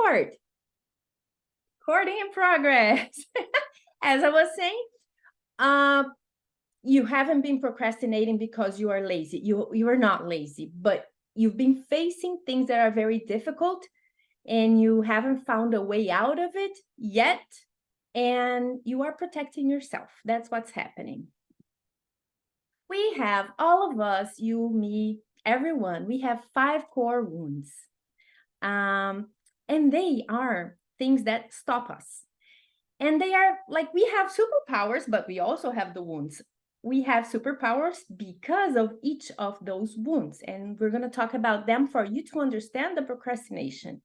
court. Courting in progress. As I was saying, you haven't been procrastinating because you are lazy. You are not lazy, but you've been facing things that are very difficult and you haven't found a way out of it yet, and you are protecting yourself. That's what's happening. We have, all of us, you, me, everyone, we have 5 core wounds. And they are things that stop us. And they are like, we have superpowers, but we also have the wounds. We have superpowers because of each of those wounds. And we're going to talk about them for you to understand the procrastination.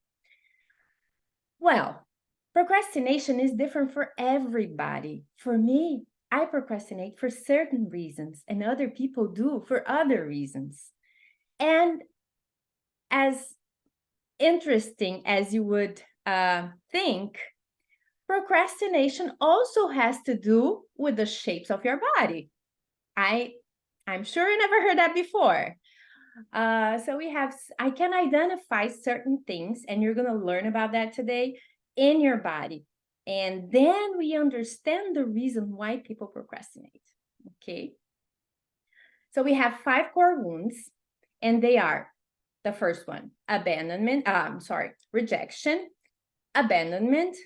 Well, procrastination is different for everybody. For me, I procrastinate for certain reasons, and other people do for other reasons. And as interesting as you would think, procrastination also has to do with the shapes of your body. I'm sure you never heard that before. So I can identify certain things, and you're going to learn about that today, in your body. And then we understand the reason why people procrastinate. Okay. So we have 5 core wounds, and they are the first one, rejection, abandonment,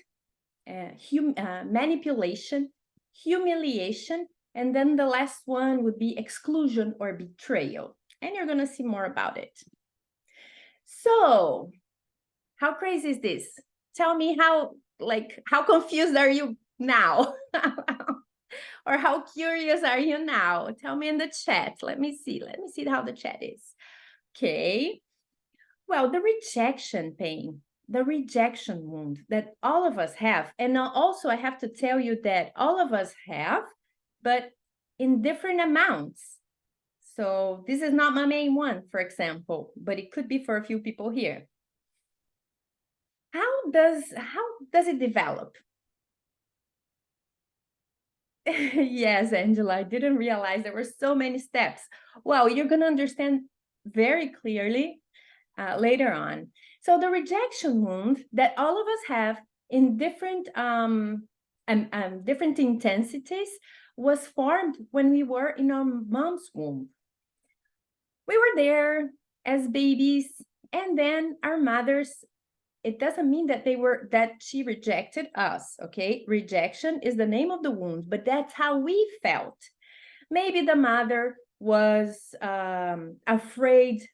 manipulation, humiliation, and then the last one would be exclusion or betrayal. And you're going to see more about it. So, how crazy is this? Tell me how confused are you now? Or how curious are you now? Tell me in the chat. Let me see how the chat is. Okay. Well, the rejection pain, the rejection wound that all of us have. And also I have to tell you that all of us have, but in different amounts. So this is not my main one, for example, but it could be for a few people here. How does it develop? Yes, Angela, I didn't realize there were so many steps. Well, you're going to understand very clearly later on. So the rejection wound that all of us have in different different intensities was formed when we were in our mom's womb. We were there as babies, and then our mothers, it doesn't mean that she rejected us, okay? Rejection is the name of the wound, but that's how we felt. Maybe the mother was afraid.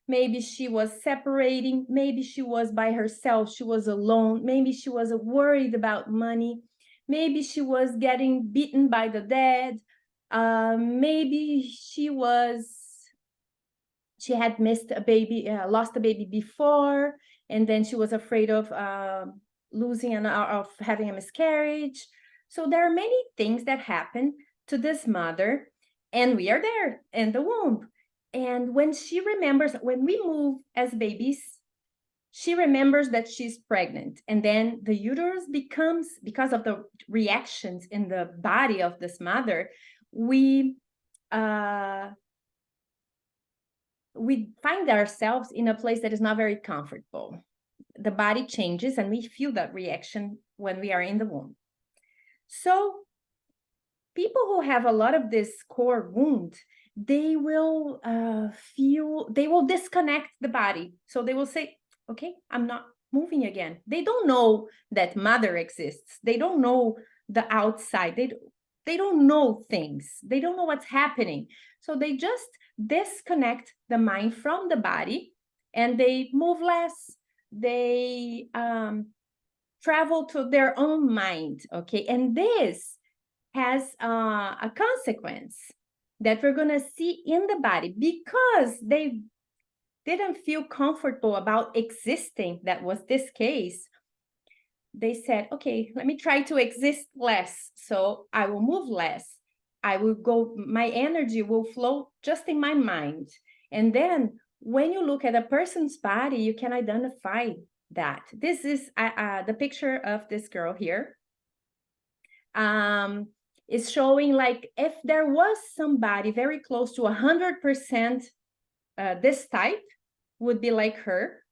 Maybe she was separating. Maybe she was by herself. She was alone. Maybe she was worried about money. Maybe she was getting beaten by the dad. Maybe she had missed a baby, lost a baby before, and then she was afraid of of having a miscarriage. So there are many things that happen to this mother, and we are there in the womb. And when we move as babies, she remembers that she's pregnant. And then the uterus becomes, because of the reactions in the body of this mother, we find ourselves in a place that is not very comfortable. The body changes, and we feel that reaction when we are in the womb. So people who have a lot of this core wound, they will disconnect the body. So they will say, okay, I'm not moving again. They don't know that mother exists. They don't know the outside. They don't know things. They don't know what's happening. So they just disconnect the mind from the body, and they move less. They travel to their own mind, okay? And this has a consequence that we're going to see in the body, because they didn't feel comfortable about existing. That was this case. They said, okay, let me try to exist less. So I will move less. My energy will flow just in my mind. And then when you look at a person's body, you can identify that. This is the picture of this girl here. Is showing like if there was somebody very close to 100%, this type would be like her.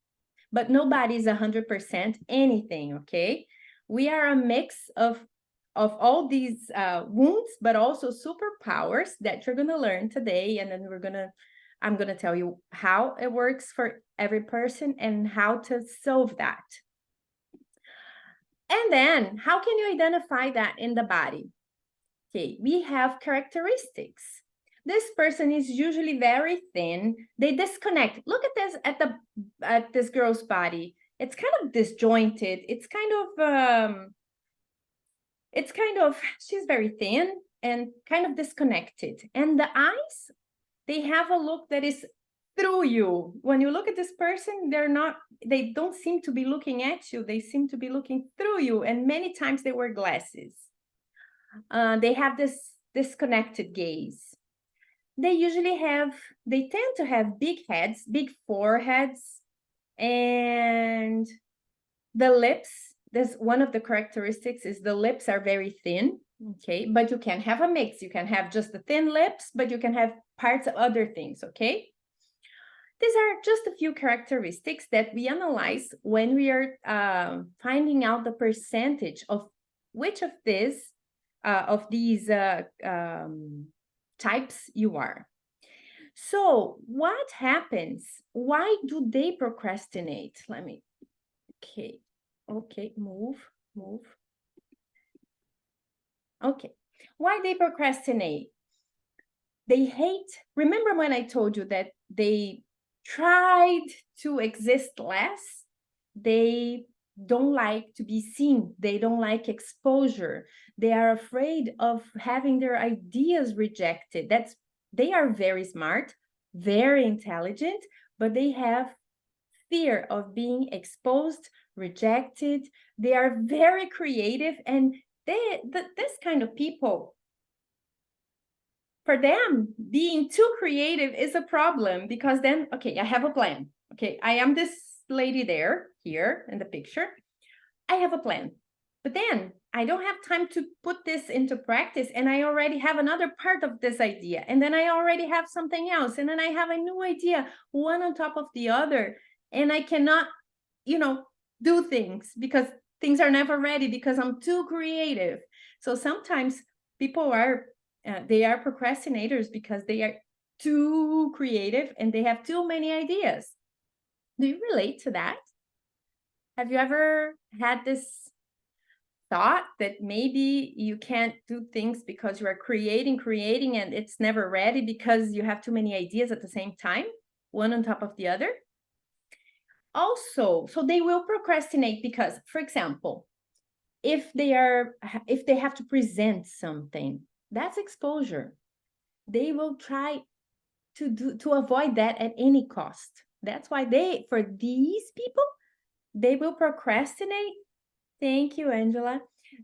but nobody's 100% anything, okay? We are a mix of all these wounds, but also superpowers that you're gonna learn today, and then I'm gonna tell you how it works for every person and how to solve that. And then, how can you identify that in the body? Okay, we have characteristics. This person is usually very thin. They disconnect. Look at this at this girl's body. It's kind of disjointed. It's kind of she's very thin and kind of disconnected. And the eyes, they have a look that is through you. When you look at this person, they don't seem to be looking at you. They seem to be looking through you. And many times they wear glasses. They have this disconnected gaze. They tend to have big heads, big foreheads, and the lips. There's one of the characteristics is the lips are very thin, okay? But you can have a mix. You can have just the thin lips, but you can have parts of other things, okay? These are just a few characteristics that we analyze when we are finding out the percentage of which of these types you are. So what happens? Why do they procrastinate? Move. Okay, why they procrastinate? They hate, remember when I told you that they tried to exist less? They don't like to be seen. They don't like exposure. They are afraid of having their ideas rejected. They are very smart, very intelligent, but they have fear of being exposed, rejected. They are very creative, and this kind of people, for them, being too creative is a problem, because then, okay, I have a plan. Okay, I am this lady here in the picture. I have a plan, but then I don't have time to put this into practice, and I already have another part of this idea, and then I already have something else, and then I have a new idea, one on top of the other, and I cannot, do things because things are never ready because I'm too creative. So sometimes people they are procrastinators because they are too creative and they have too many ideas. Do you relate to that? Have you ever had this thought that maybe you can't do things because you are creating, and it's never ready because you have too many ideas at the same time, one on top of the other? Also, so they will procrastinate because, for example, if they have to present something, that's exposure. They will try to avoid that at any cost. That's why for these people, they will procrastinate. Thank you, Angela.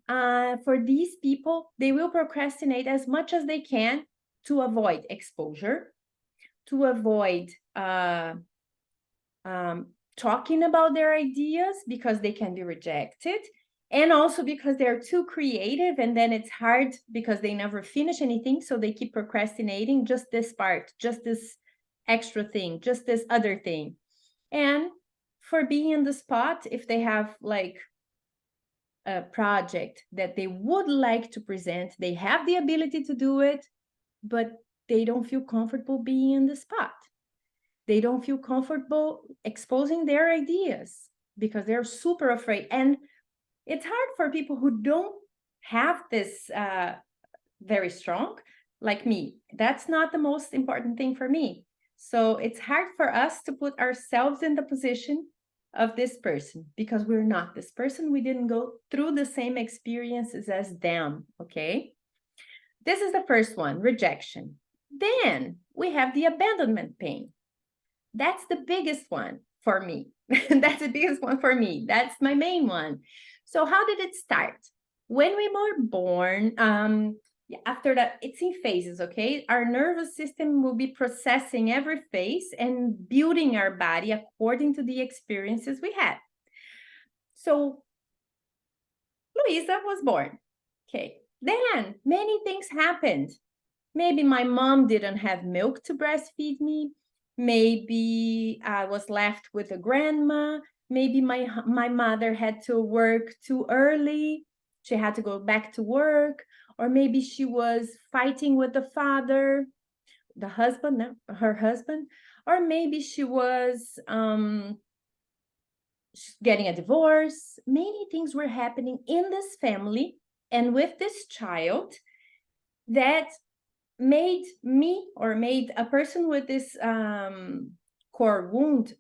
For these people, they will procrastinate as much as they can to avoid exposure, to avoid talking about their ideas because they can be rejected, and also because they're too creative, and then it's hard because they never finish anything, so they keep procrastinating just this part, just this extra thing, just this other thing. And for being in the spot, if they have like a project that they would like to present, they have the ability to do it, but they don't feel comfortable being in the spot. They don't feel comfortable exposing their ideas because they're super afraid. And it's hard for people who don't have this very strong, like me. That's not the most important thing for me. So it's hard for us to put ourselves in the position of this person because we're not this person. We didn't go through the same experiences as them, okay? This is the first one, rejection. Then we have the abandonment pain. That's the biggest one for me. That's the biggest one for me. That's my main one. So how did it start? When we were born, after that, it's in phases, okay? Our nervous system will be processing every phase and building our body according to the experiences we had. So Luisa was born, okay? Then many things happened. Maybe my mom didn't have milk to breastfeed me. Maybe I was left with a grandma. maybe my mother had to work too early. She had to go back to work, or maybe she was fighting with the father, the husband, no, her husband, or maybe she was getting a divorce. Many things were happening in this family and with this child that made me, or made a person with this core wound,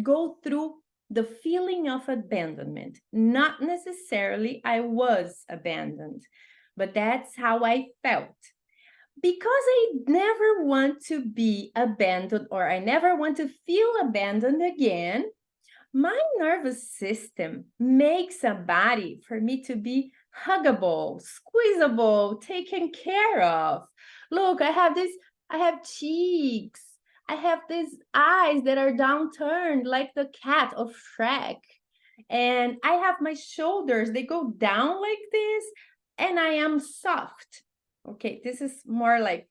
go through the feeling of abandonment. Not necessarily I was abandoned, but that's how I felt. Because I never want to be abandoned, or I never want to feel abandoned again, my nervous system makes a body for me to be huggable, squeezable, taken care of. Look, I have cheeks. I have these eyes that are downturned like the cat of Shrek. And I have my shoulders, they go down like this, and I am soft. Okay, this is more like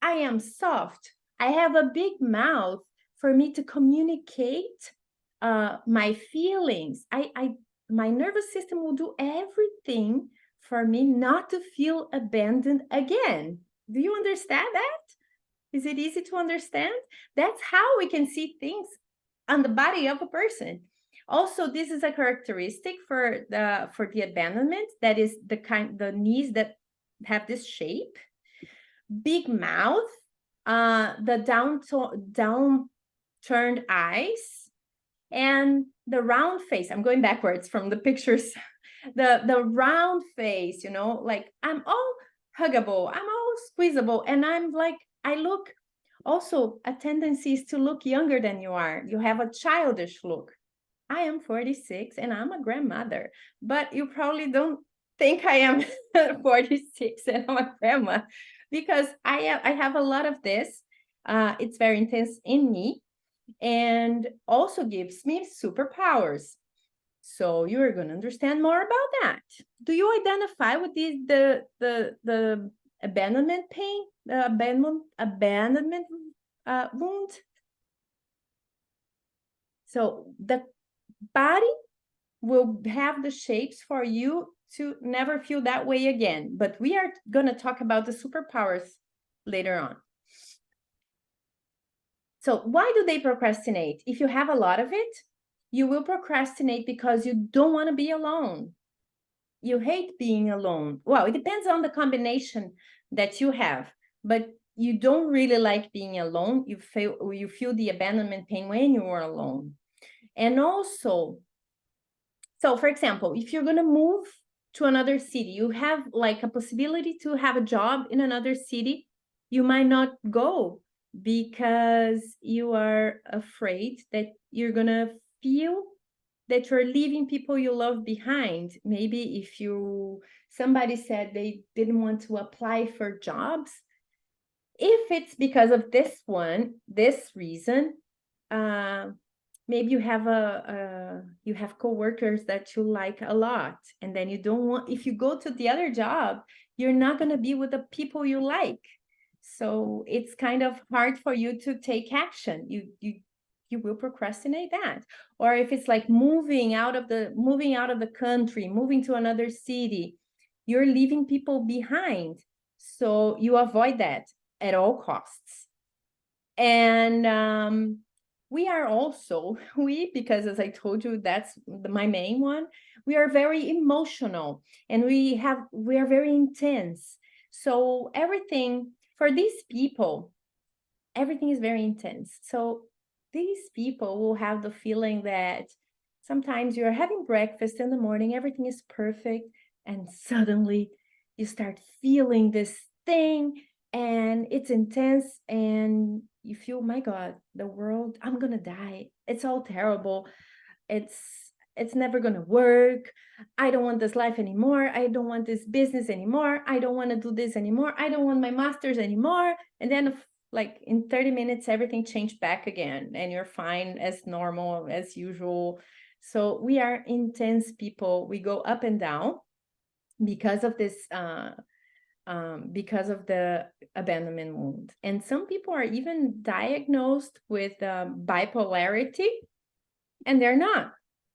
I am soft. I have a big mouth for me to communicate my feelings. My nervous system will do everything for me not to feel abandoned again. Do you understand that? Is it easy to understand? That's how we can see things on the body of a person. Also, this is a characteristic for the abandonment. That is the knees that have this shape, big mouth, the down turned eyes, and the round face. I'm going backwards from the pictures. The round face, like I'm all huggable, I'm all squeezable, and I'm like, I look, also a tendency is to look younger than you are. You have a childish look. I am 46 and I'm a grandmother, but you probably don't think I am 46 and I'm a grandma, because I have a lot of this. It's very intense in me, and also gives me superpowers. So you're going to understand more about that. Do you identify with the abandonment pain, the abandonment wound? So the body will have the shapes for you to never feel that way again. But we are going to talk about the superpowers later on. So why do they procrastinate? If you have a lot of it, you will procrastinate because you don't want to be alone. You hate being alone. Well, it depends on the combination that you have, but you don't really like being alone. You feel the abandonment pain when you are alone. And also, so for example, if you're going to move to another city, you have like a possibility to have a job in another city, you might not go because you are afraid that you're going to feel that you're leaving people you love behind. Maybe if somebody said they didn't want to apply for jobs, if it's because of this reason, maybe you have coworkers that you like a lot, and then you don't want, if you go to the other job, you're not going to be with the people you like. So it's kind of hard for you to take action. You will procrastinate that. Or if it's like moving out of the country, moving to another city, you're leaving people behind. So you avoid that at all costs. And we are also, because as I told you, that's my main one, we are very emotional, and we are very intense. So everything for these people, everything is very intense. So these people will have the feeling that sometimes you're having breakfast in the morning, everything is perfect, and suddenly you start feeling this thing, and it's intense, and you feel, my God, the world, I'm gonna die. It's all terrible. It's never gonna work. I don't want this life anymore. I don't want this business anymore. I don't want to do this anymore. I don't want my master's anymore. And then like in 30 minutes, everything changed back again, and you're fine as normal, as usual. So we are intense people. We go up and down because of this, because of the abandonment wound. And some people are even diagnosed with bipolarity, and they're not.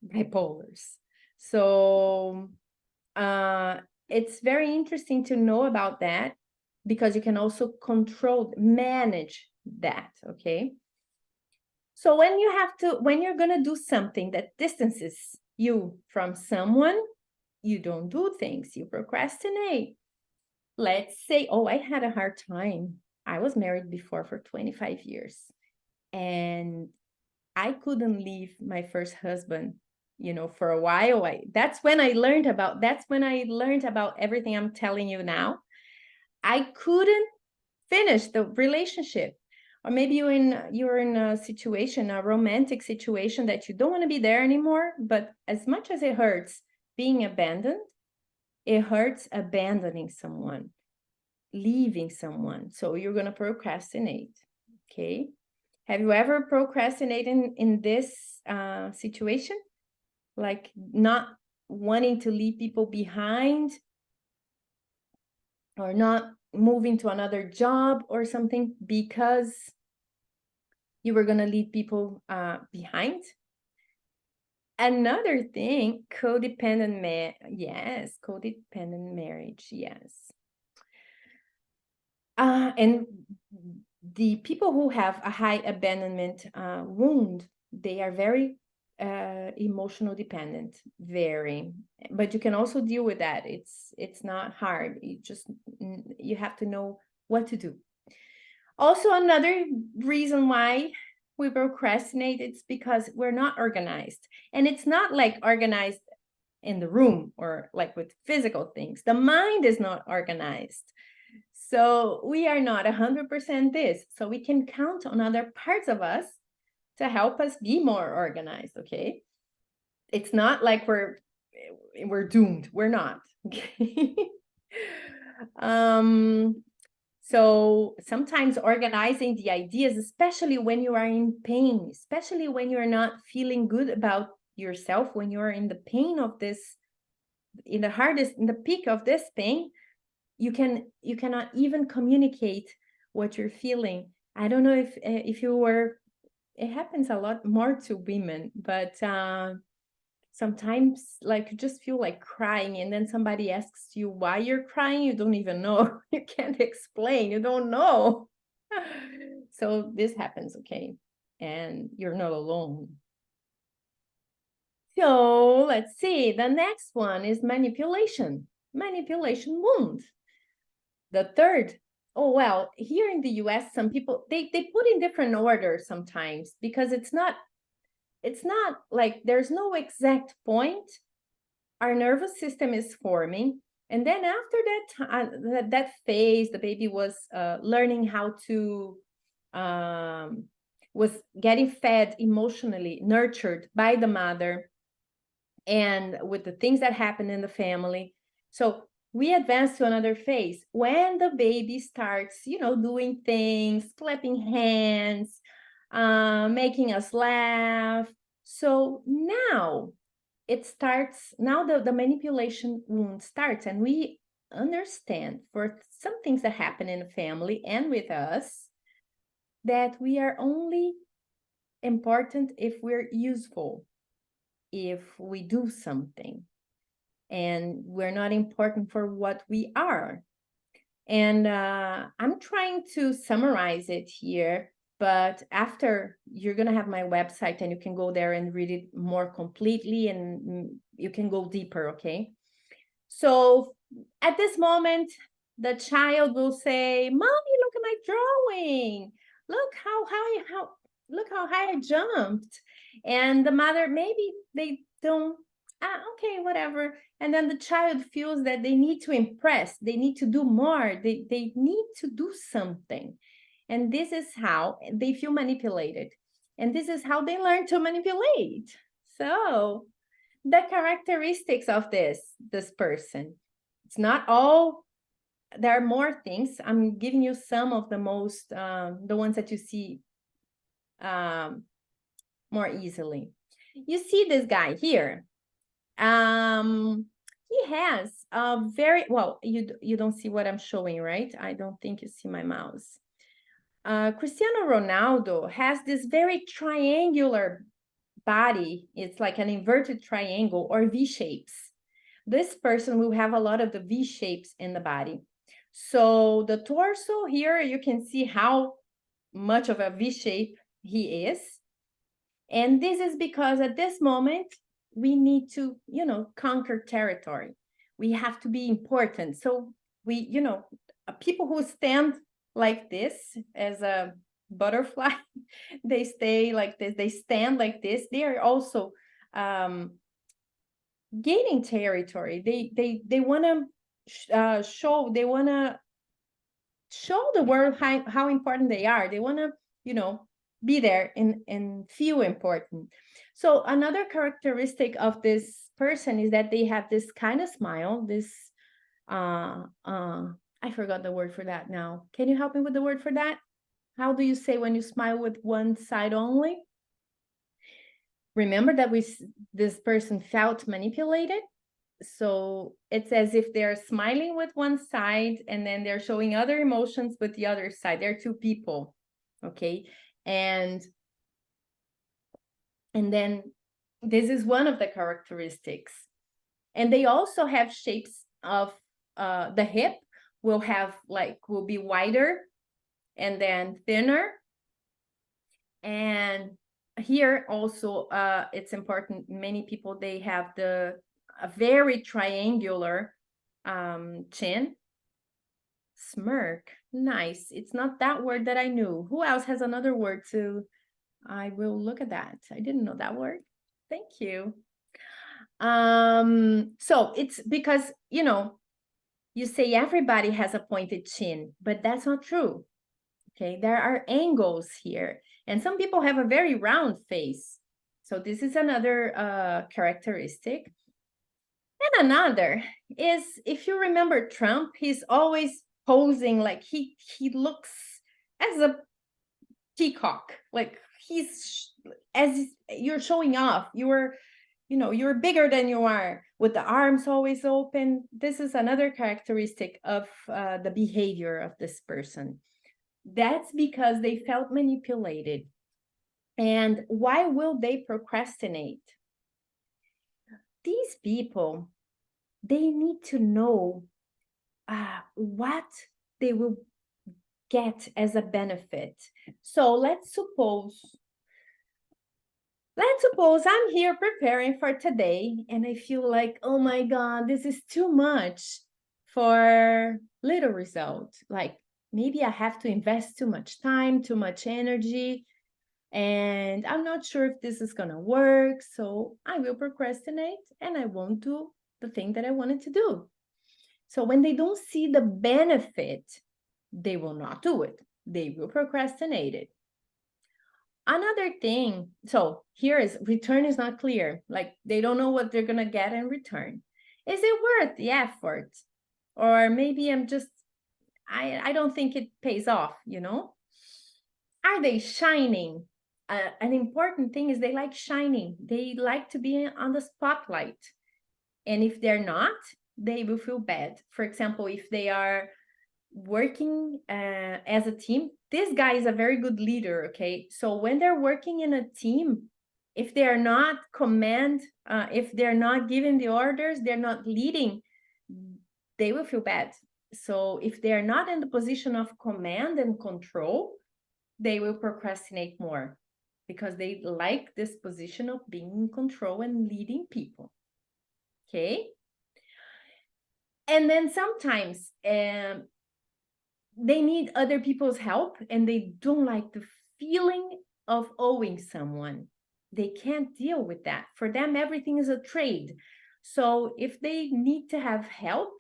bipolars. So it's very interesting to know about that, because you can also manage that, okay? So when you're gonna do something that distances you from someone, you don't do things, you procrastinate. Let's say, oh, I had a hard time. I was married before for 25 years, and I couldn't leave my first husband, for a while. That's when I learned about everything I'm telling you now. I couldn't finish the relationship. Or maybe you're in a situation, a romantic situation, that you don't want to be there anymore. But as much as it hurts being abandoned, it hurts abandoning someone, leaving someone. So you're going to procrastinate. Okay. Have you ever procrastinated in this situation? Like not wanting to leave people behind, or not moving to another job or something because you were going to leave people behind? Another thing, codependent marriage, yes. And the people who have a high abandonment wound, they are very emotional dependent, very. But you can also deal with that. It's not hard. You have to know what to do. Also, another reason why we procrastinate, it's because we're not organized. And it's not like organized in the room or like with physical things. The mind is not organized. So we are not 100% this. So we can count on other parts of us to help us be more organized, okay? It's not like we're doomed. We're not, okay? So sometimes organizing the ideas, especially when you are in pain, especially when you're not feeling good about yourself, when you're in the pain of this, in the peak of this pain, you cannot even communicate what you're feeling. I don't know if you were, it happens a lot more to women, but sometimes like you just feel like crying, and then somebody asks you why you're crying, you don't even know. You can't explain, you don't know. So this happens, okay? And you're not alone. So let's see, the next one is manipulation wound. The third, oh, well, here in the US, some people, they put in different orders sometimes, because it's not like there's no exact point. Our nervous system is forming, and then after that phase, the baby was learning how to, was getting fed emotionally, nurtured by the mother, and with the things that happen in the family. So we advance to another phase when the baby starts, doing things, clapping hands, making us laugh. So now it starts, now the manipulation wound starts, and we understand for some things that happen in the family and with us, that we are only important if we're useful, if we do something, and we're not important for what we are. And I'm trying to summarize it here, but after, you're going to have my website, and you can go there and read it more completely, and you can go deeper, okay? So at this moment, the child will say, "Mommy, look at my drawing. Look how high I jumped." And the mother, maybe they don't, okay, whatever. And then the child feels that they need to impress, they need to do more, they need to do something. And this is how they feel manipulated. And this is how they learn to manipulate. So the characteristics of this person, it's not all, there are more things. I'm giving you some of the most, the ones that you see more easily. You see this guy here. He has a very, well, you don't see what I'm showing, right? I don't think you see my mouse. Cristiano Ronaldo has this very triangular body, it's like an inverted triangle or V shapes. This person will have a lot of the V shapes in the body. So the torso here, you can see how much of a V shape he is. And this is because at this moment, we need to, conquer territory. We have to be important. So we, people who stand like this as a butterfly, they stay like this, they stand like this, they are also gaining territory. They want to show the world how important they are. They want to be there and feel important. So another characteristic of this person is that they have this kind of smile, this I forgot the word for that now. Can you help me with the word for that? How do you say when you smile with one side only? Remember that this person felt manipulated. So it's as if they're smiling with one side and then they're showing other emotions with the other side. They're two people, okay? And then this is one of the characteristics. And they also have shapes of the hip will be wider and then thinner. And here also, it's important, many people, they have a very triangular chin. Smirk, nice. It's not that word that I knew. Who else has another word too? I will look at that. I didn't know that word. Thank you. So it's because, you say everybody has a pointed chin, but that's not true. Okay, there are angles here. And some people have a very round face. So this is another characteristic. And another is, if you remember Trump, he's always posing like he looks as a peacock, like as you're showing off. You're bigger than you are, with the arms always open. This is another characteristic of the behavior of this person. That's because they felt manipulated. And why will they procrastinate? These people, they need to know what they will get as a benefit. So let's suppose I'm here preparing for today and I feel like, oh my God, this is too much for little result. Like maybe I have to invest too much time, too much energy, and I'm not sure if this is going to work. So I will procrastinate and I won't do the thing that I wanted to do. So when they don't see the benefit, they will not do it. They will procrastinate it. Another thing, so here is return is not clear. Like they don't know what they're going to get in return. Is it worth the effort? Or maybe I don't think it pays off, Are they shining? An important thing is they like shining. They like to be on the spotlight. And if they're not, they will feel bad. For example, if they are working as a team, this guy is a very good leader, okay? So when they're working in a team, if they're not if they're not giving the orders, they're not leading, they will feel bad. So if they're not in the position of command and control, they will procrastinate more because they like this position of being in control and leading people, okay? And then sometimes they need other people's help and they don't like the feeling of owing someone. They can't deal with that. For them, everything is a trade. So if they need to have help,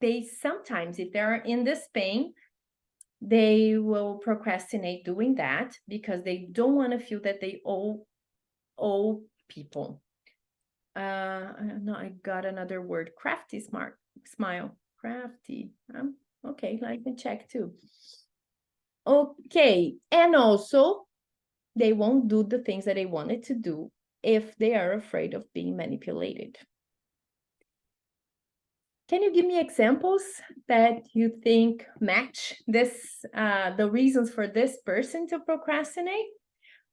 they sometimes, if they're in this pain, they will procrastinate doing that because they don't want to feel that they owe people. No, I got another word. Crafty smile. Crafty. Okay, I can check too. Okay, and also they won't do the things that they wanted to do if they are afraid of being manipulated. Can you give me examples that you think match the reasons for this person to procrastinate?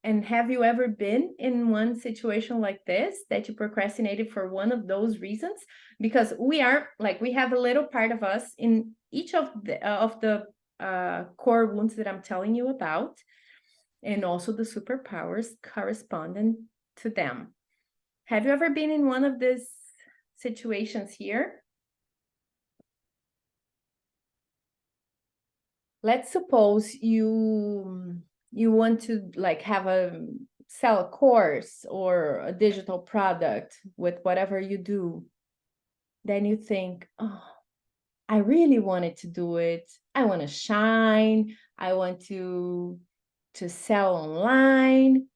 And have you ever been in one situation like this, that you procrastinated for one of those reasons? Because we have a little part of us in each of the core wounds that I'm telling you about, and also the superpowers corresponding to them. Have you ever been in one of these situations here? Let's suppose you want to sell a course or a digital product with whatever you do. Then you think, oh, I really wanted to do it. I want to shine. I want to sell online.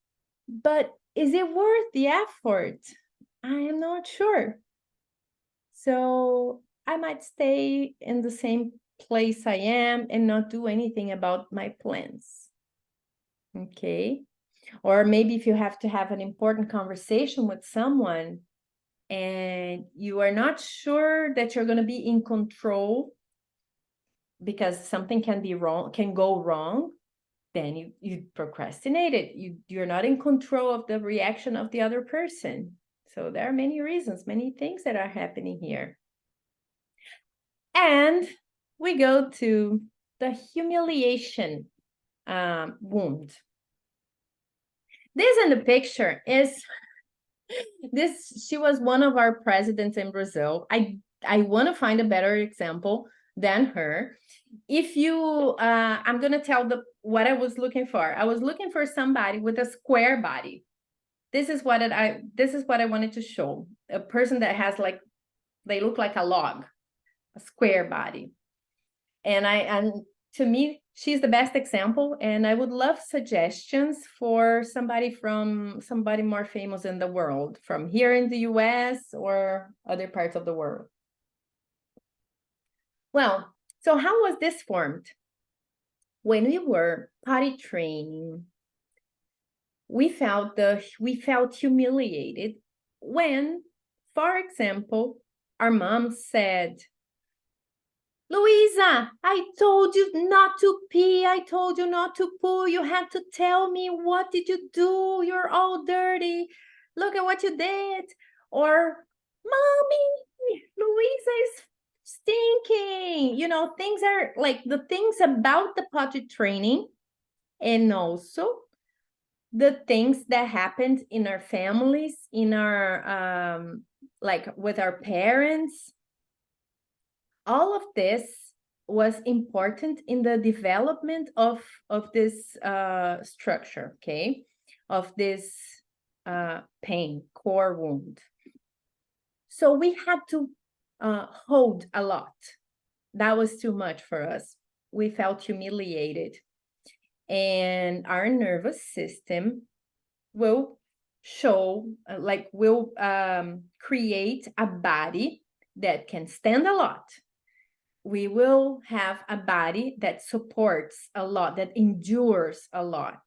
But is it worth the effort? I am not sure. So I might stay in the same place I am and not do anything about my plans. Okay. Or maybe if you have to have an important conversation with someone and you are not sure that you're going to be in control because something can go wrong, then you procrastinate it. You're not in control of the reaction of the other person. So there are many reasons, many things that are happening here. And we go to the humiliation wound. This in the picture is she was one of our presidents in Brazil. I want to find a better example than her. If you I'm going to tell what I was looking for. I was looking for somebody with a square body. This is what I wanted to show. A person that has they look like a log, a square body. And to me, she's the best example, and I would love suggestions for somebody more famous in the world, from here in the US or other parts of the world. Well, so how was this formed? When we were potty training, we felt humiliated when, for example, our mom said, Luisa, I told you not to pee. I told you not to poo. You had to tell me, what did you do? You're all dirty. Look at what you did. Or, Mommy, Luisa is stinking. Things are like the things about the potty training, and also the things that happened in our families, in our, with our parents. All of this was important in the development of this structure, okay, of this pain, core wound. So we had to hold a lot. That was too much for us. We felt humiliated. And our nervous system will create a body that can stand a lot. We will have a body that supports a lot, that endures a lot.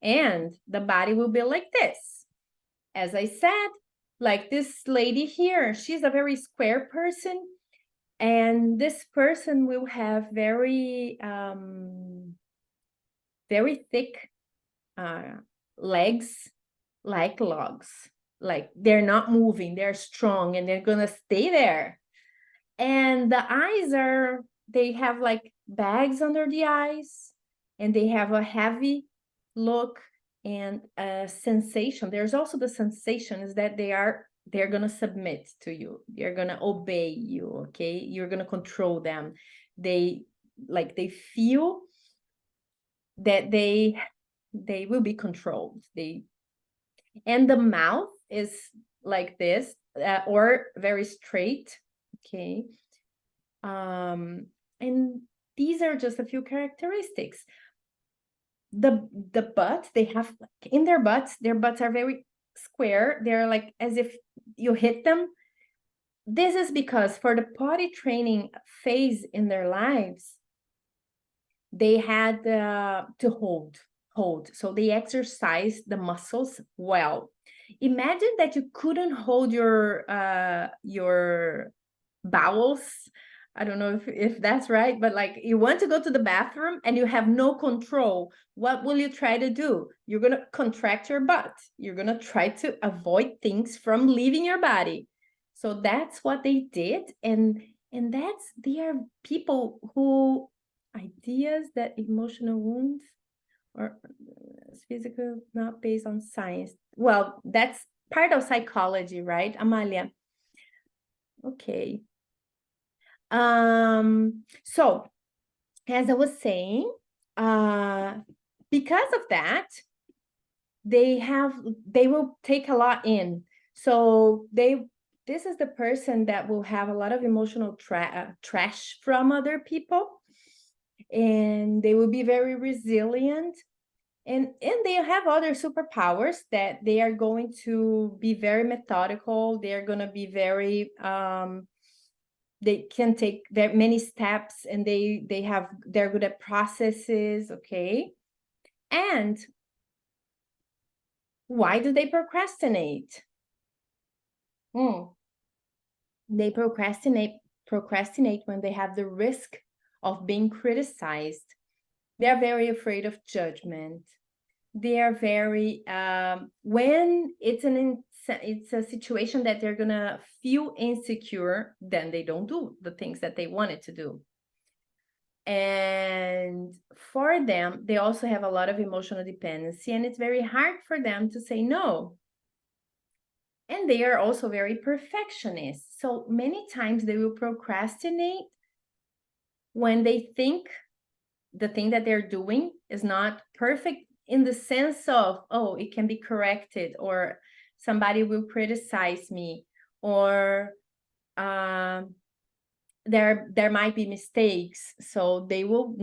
And the body will be like this. As I said, like this lady here, she's a very square person. And this person will have very, very thick legs, like logs. Like they're not moving, they're strong, and they're going to stay there. And the eyes they have like bags under the eyes, and they have a heavy look and a sensation. There's also the sensation is that they're going to submit to you. They're going to obey you, okay? You're going to control them. They feel that they will be controlled. And the mouth is like this, or very straight. Okay. And these are just a few characteristics. The butt, they have in their butts are very square. They're like as if you hit them. This is because for the potty training phase in their lives, they had to hold. So they exercise the muscles well. Imagine that you couldn't hold your bowels I don't know if that's right, but like you want to go to the bathroom and you have no control. What will you try to do? You're going to contract your butt. You're going to try to avoid things from leaving your body. So that's what they did. And they are people who ideas that emotional wounds or physical, not based on science. Well, that's part of psychology, right, Amalia? Okay. So as I was saying, because of that, they will take a lot in. So this is the person that will have a lot of emotional trash from other people, and they will be very resilient. And they have other superpowers that they are going to be very methodical. They are going to be very they can take many steps, and they're good at processes. Okay. And why do they procrastinate? They procrastinate when they have the risk of being criticized. They are very afraid of judgment. They are very when it's a situation that they're gonna feel insecure, then they don't do the things that they wanted to do. And for them, they also have a lot of emotional dependency, and it's very hard for them to say no. And they are also very perfectionist. So many times they will procrastinate when they think the thing that they're doing is not perfect, in the sense of, oh, it can be corrected, or somebody will criticize me, or there might be mistakes. So they will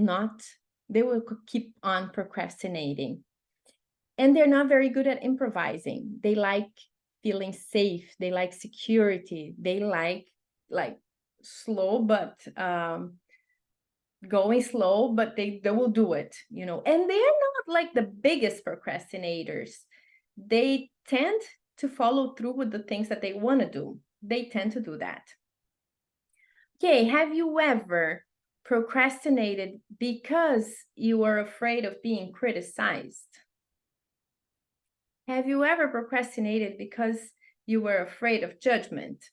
keep on procrastinating. And they're not very good at improvising. They like feeling safe. They like security. They like slow, but going slow, but they will do it, and they're not like the biggest procrastinators. They tend to follow through with the things that they want to do. They tend to do that. Okay, have you ever procrastinated because you were afraid of being criticized? Have you ever procrastinated because you were afraid of judgment?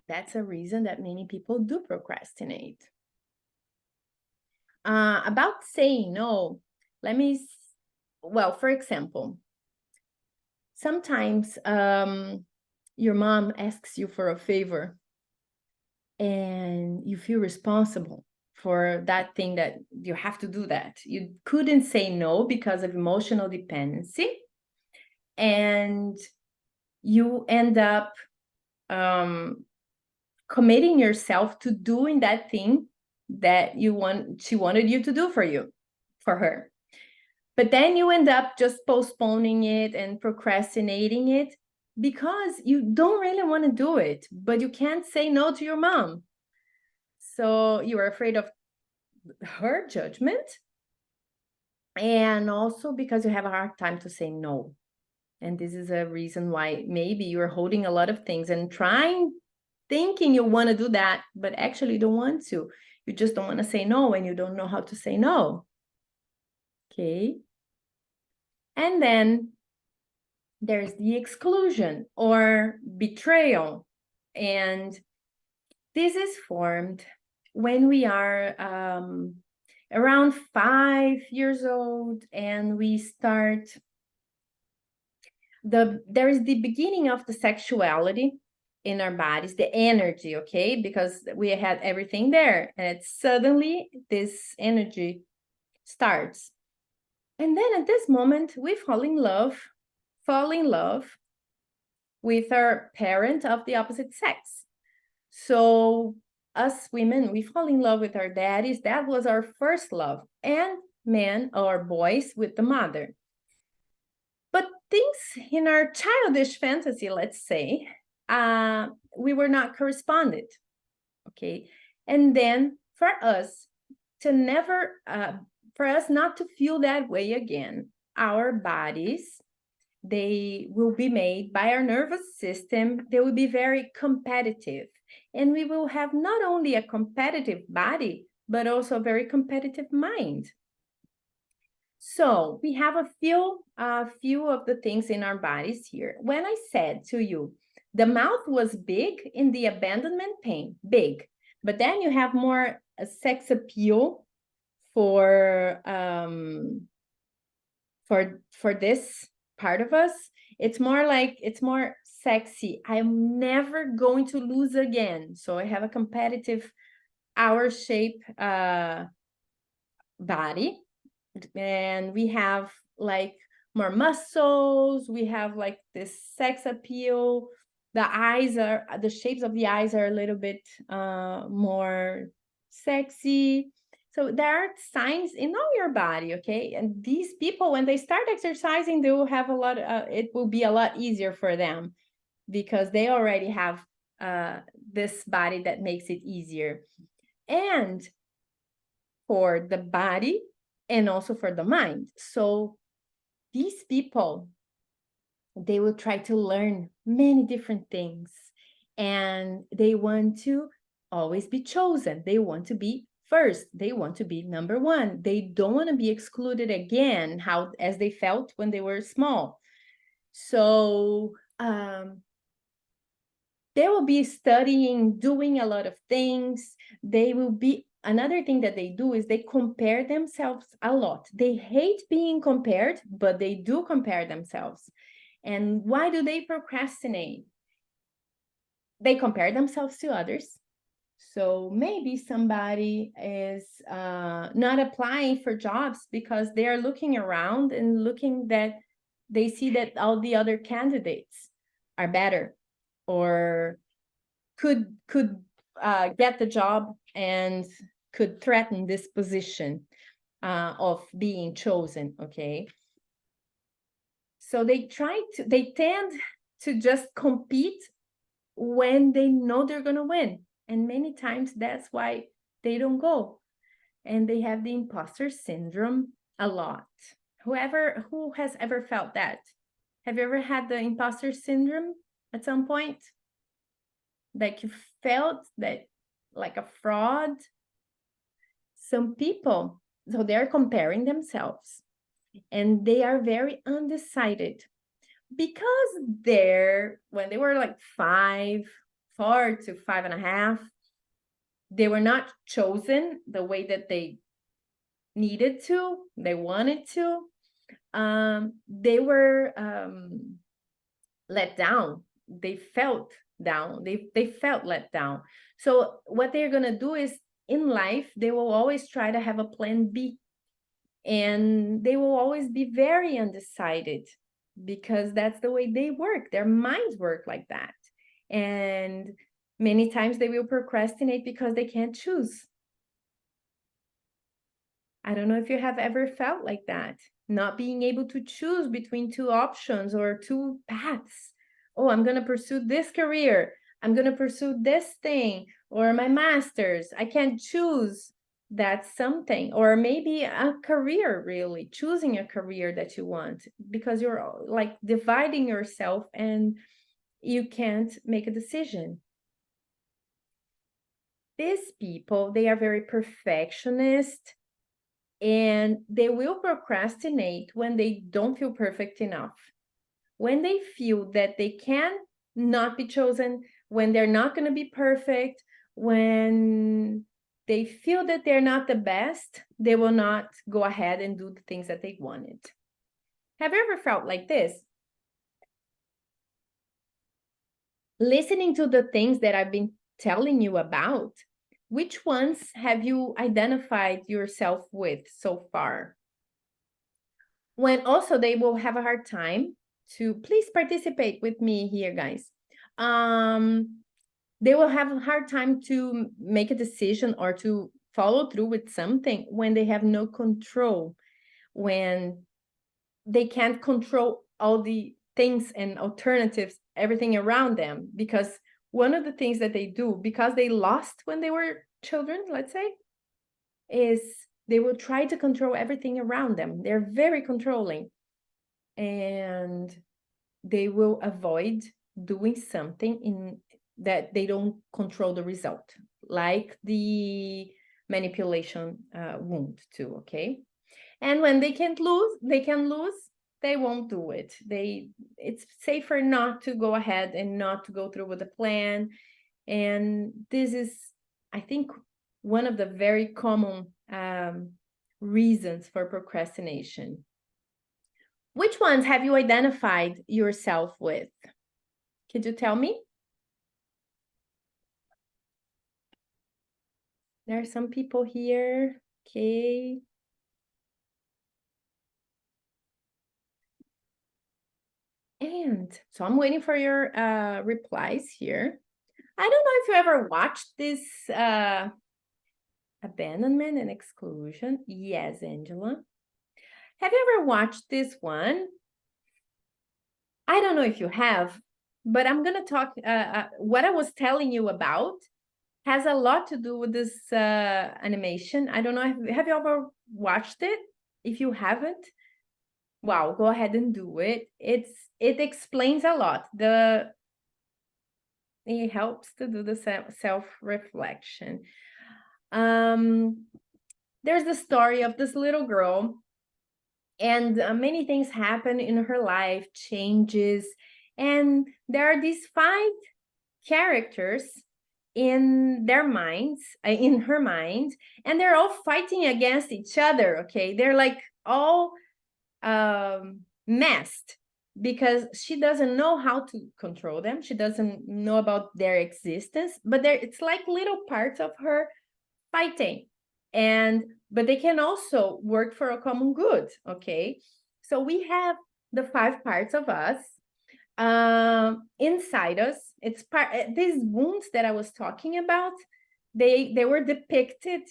That's a reason that many people do procrastinate. About saying no, for example, sometimes your mom asks you for a favor and you feel responsible for that thing, that you have to do that. You couldn't say no because of emotional dependency, and you end up committing yourself to doing that thing that she wanted you to do for her. But then you end up just postponing it and procrastinating it because you don't really want to do it, but you can't say no to your mom. So you are afraid of her judgment, and also because you have a hard time to say no. And this is a reason why maybe you're holding a lot of things and thinking you want to do that, but actually you don't want to. You just don't want to say no, and you don't know how to say no. Okay. And then there's the exclusion or betrayal. And this is formed when we are around 5 years old, and we start there is the beginning of the sexuality in our bodies, the energy, okay? Because we had everything there, and suddenly this energy starts. And then at this moment, we fall in love with our parent of the opposite sex. So us women, we fall in love with our daddies. That was our first love. And men or boys with the mother. But things in our childish fantasy, let's say, we were not corresponded. Okay. And then for us not to feel that way again, our bodies they will be made by our nervous system. They will be very competitive. And we will have not only a competitive body, but also a very competitive mind. So we have a few of the things in our bodies here. When I said to you, the mouth was big in the abandonment pain, big, but then you have more sex appeal for this part of us. It's more like, it's more sexy. I'm never going to lose again. So I have a competitive hour shape body, and we have like more muscles, we have like this sex appeal, the shapes of the eyes are a little bit more sexy. So there are signs in all your body, okay? And these people, when they start exercising, they will have it will be a lot easier for them because they already have this body that makes it easier. And for the body and also for the mind. So these people, they will try to learn many different things, and they want to always be chosen. They want to be first. They want to be number one. They don't want to be excluded again, as they felt when they were small. So they will be studying, doing a lot of things. They will be, another thing that they do is they compare themselves a lot. They hate being compared, but they do compare themselves. And why do they procrastinate? They compare themselves to others. So maybe somebody is not applying for jobs because they are looking around and looking that they see that all the other candidates are better or could get the job and could threaten this position of being chosen, okay? So they tend to just compete when they know they're going to win. And many times that's why they don't go. And they have the imposter syndrome a lot. Who has ever felt that? Have you ever had the imposter syndrome at some point? Like you felt that like a fraud? Some people, so they're comparing themselves and they are very undecided because when they were like 4 to 5.5, they were not chosen the way that they needed to, they wanted to. They were let down. They felt down. They felt let down. So what they're gonna do is, in life, they will always try to have a plan B, and they will always be very undecided because that's the way they work. Their minds work like that. And many times they will procrastinate because they can't choose. I don't know if you have ever felt like that, not being able to choose between two options or two paths. Oh, I'm going to pursue this career. I'm going to pursue this thing or my master's. I can't choose that something, or maybe a career, really choosing a career that you want because you're like dividing yourself and you can't make a decision. These people, they are very perfectionist, and they will procrastinate when they don't feel perfect enough. When they feel that they can not be chosen, when they're not going to be perfect, when they feel that they're not the best, they will not go ahead and do the things that they wanted. Have you ever felt like this? Listening to the things that I've been telling you about, which ones have you identified yourself with so far? When also they will have a hard time to, please participate with me here, guys. They will have a hard time to make a decision or to follow through with something when they have no control, when they can't control all the things and alternatives, everything around them. Because one of the things that they do, because they lost when they were children, let's say, is they will try to control everything around them. They're very controlling. And they will avoid doing something in that they don't control the result, like the manipulation wound too, okay? And when they can lose, they won't do it. It's safer not to go ahead and not to go through with the plan. And this is, I think, one of the very common reasons for procrastination. Which ones have you identified yourself with? Could you tell me? There are some people here. Okay. And so I'm waiting for your replies here. I don't know if you ever watched this abandonment and exclusion. Yes, Angela. Have you ever watched this one? I don't know if you have, but I'm going to talk, what I was telling you about has a lot to do with this animation. I don't know, have you ever watched it? If you haven't, wow, go ahead and do it. It explains a lot. It helps to do the self-reflection. There's the story of this little girl, and many things happen in her life, changes, and there are these 5 characters in their minds, in her mind, and they're all fighting against each other, okay? They're like all messed because she doesn't know how to control them. She doesn't know about their existence, but it's like little parts of her fighting. But they can also work for a common good, okay? So we have the 5 parts of us inside us. It's these wounds that I was talking about, they were depicted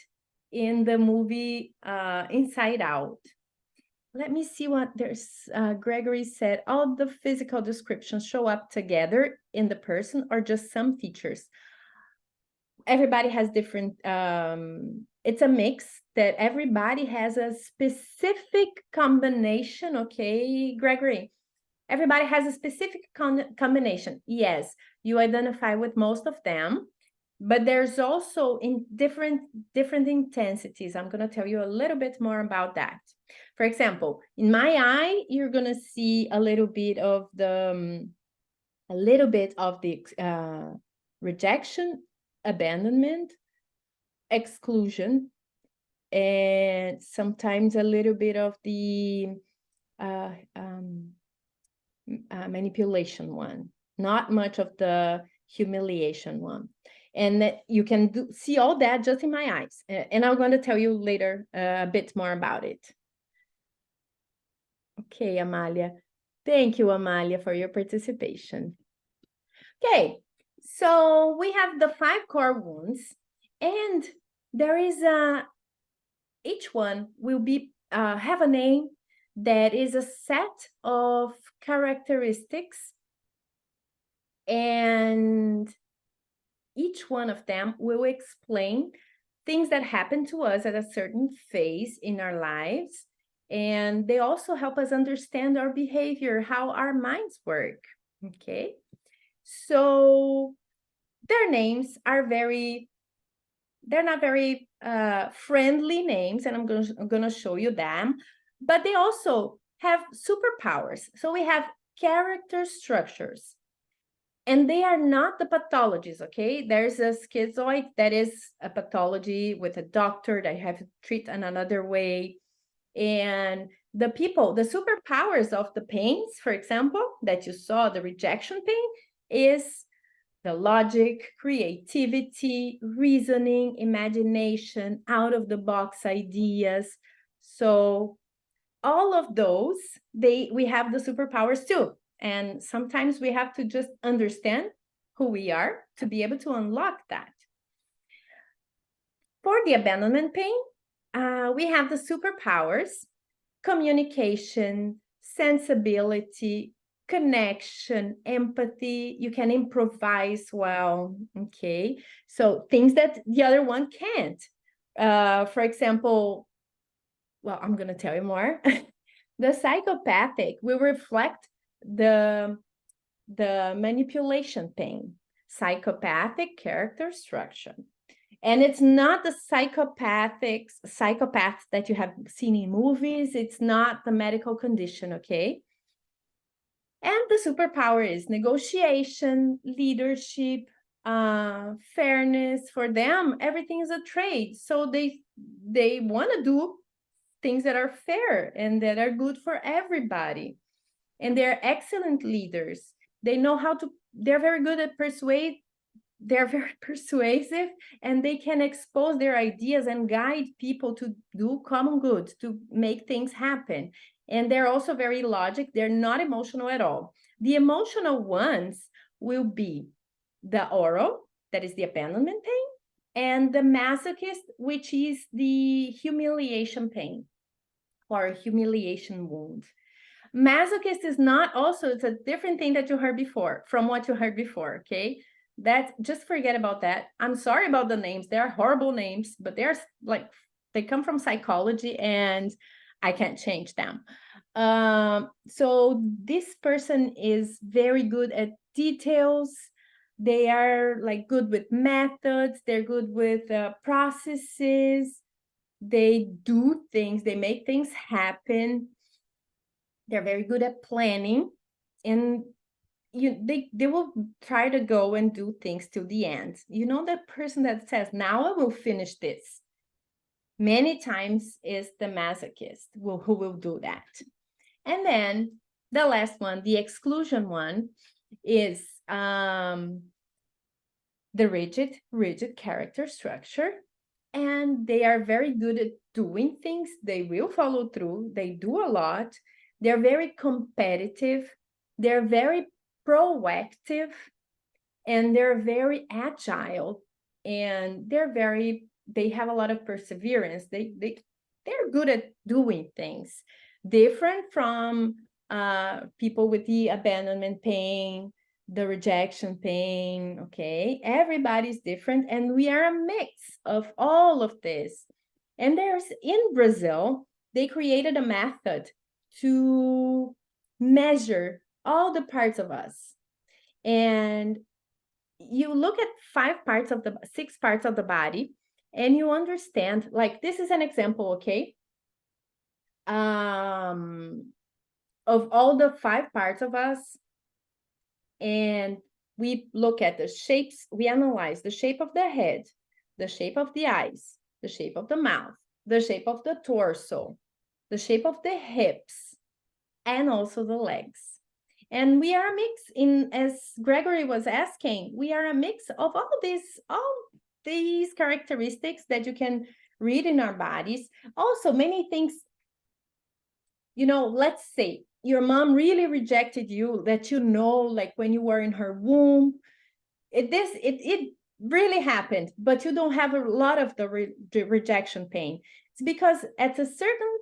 in the movie Inside Out. Let me see what there's. Gregory said, all the physical descriptions show up together in the person or just some features? Everybody has different, it's a mix that everybody has a specific combination, okay, Gregory? Everybody has a specific combination. Yes, you identify with most of them, but there's also in different intensities. I'm going to tell you a little bit more about that. For example, in my eye, you're going to see a little bit of the rejection, abandonment, exclusion, and sometimes a little bit of the manipulation one, not much of the humiliation one. And that you can see all that just in my eyes. And I'm going to tell you later a bit more about it. Okay, Amalia. Thank you, Amalia, for your participation. Okay, so we have the 5 core wounds, and there is each one will be have a name that is a set of characteristics, and each one of them will explain things that happen to us at a certain phase in our lives, and they also help us understand our behavior, how our minds work, okay? So their names are they're not very friendly names, and I'm gonna show you them, but they also have superpowers. So we have character structures, and they are not the pathologies, okay? There's a schizoid that is a pathology with a doctor that have to treat in another way. And the superpowers of the pains, for example, that you saw, the rejection pain, is the logic, creativity, reasoning, imagination, out-of-the-box ideas. So all of those, we have the superpowers too. And sometimes we have to just understand who we are to be able to unlock that. For the abandonment pain, we have the superpowers: communication, sensibility, connection, empathy. You can improvise well, okay? So things that the other one can't. For example, well, I'm going to tell you more. The psychopathic will reflect the the manipulation pain, psychopathic character structure. And it's not the psychopaths that you have seen in movies. It's not the medical condition, okay? And the superpower is negotiation, leadership, fairness. For them, everything is a trade. So they want to do things that are fair and that are good for everybody. And they're excellent leaders. They know how to, they're very good at they're very persuasive, and they can expose their ideas and guide people to do common good, to make things happen. And they're also very logic. They're not emotional at all. The emotional ones will be the oral, that is the abandonment pain, and the masochist, which is the humiliation pain or humiliation wound. Masochist is not also, it's a different thing that you heard before, from what you heard before, okay? That, just forget about that. I'm sorry about the names. They're horrible names, but they're like, they come from psychology and I can't change them. So this person is very good at details. They are like good with methods. They're good with processes. They do things, they make things happen. They're very good at planning, and they will try to go and do things till the end. You know, the person that says, now I will finish this, many times is the masochist who will do that. And then the last one, the exclusion one, is the rigid character structure. And they are very good at doing things. They will follow through. They do a lot. They're very competitive. They're very proactive, and they're very agile, and they have a lot of perseverance. They're good at doing things, different from people with the abandonment pain, the rejection pain, okay? Everybody's different, and we are a mix of all of this. And in Brazil, they created a method to measure all the parts of us. And you look at 6 parts of the body, and you understand, like, this is an example, okay? Of all the 5 parts of us, and we look at the shapes, we analyze the shape of the head, the shape of the eyes, the shape of the mouth, the shape of the torso, the shape of the hips, and also the legs. And we are a mix, as Gregory was asking, we are a mix of all these characteristics that you can read in our bodies. Also, many things, you know, let's say your mom really rejected you, that, you know, like when you were in her womb, it really happened, but you don't have a lot of the rejection pain. It's because at a certain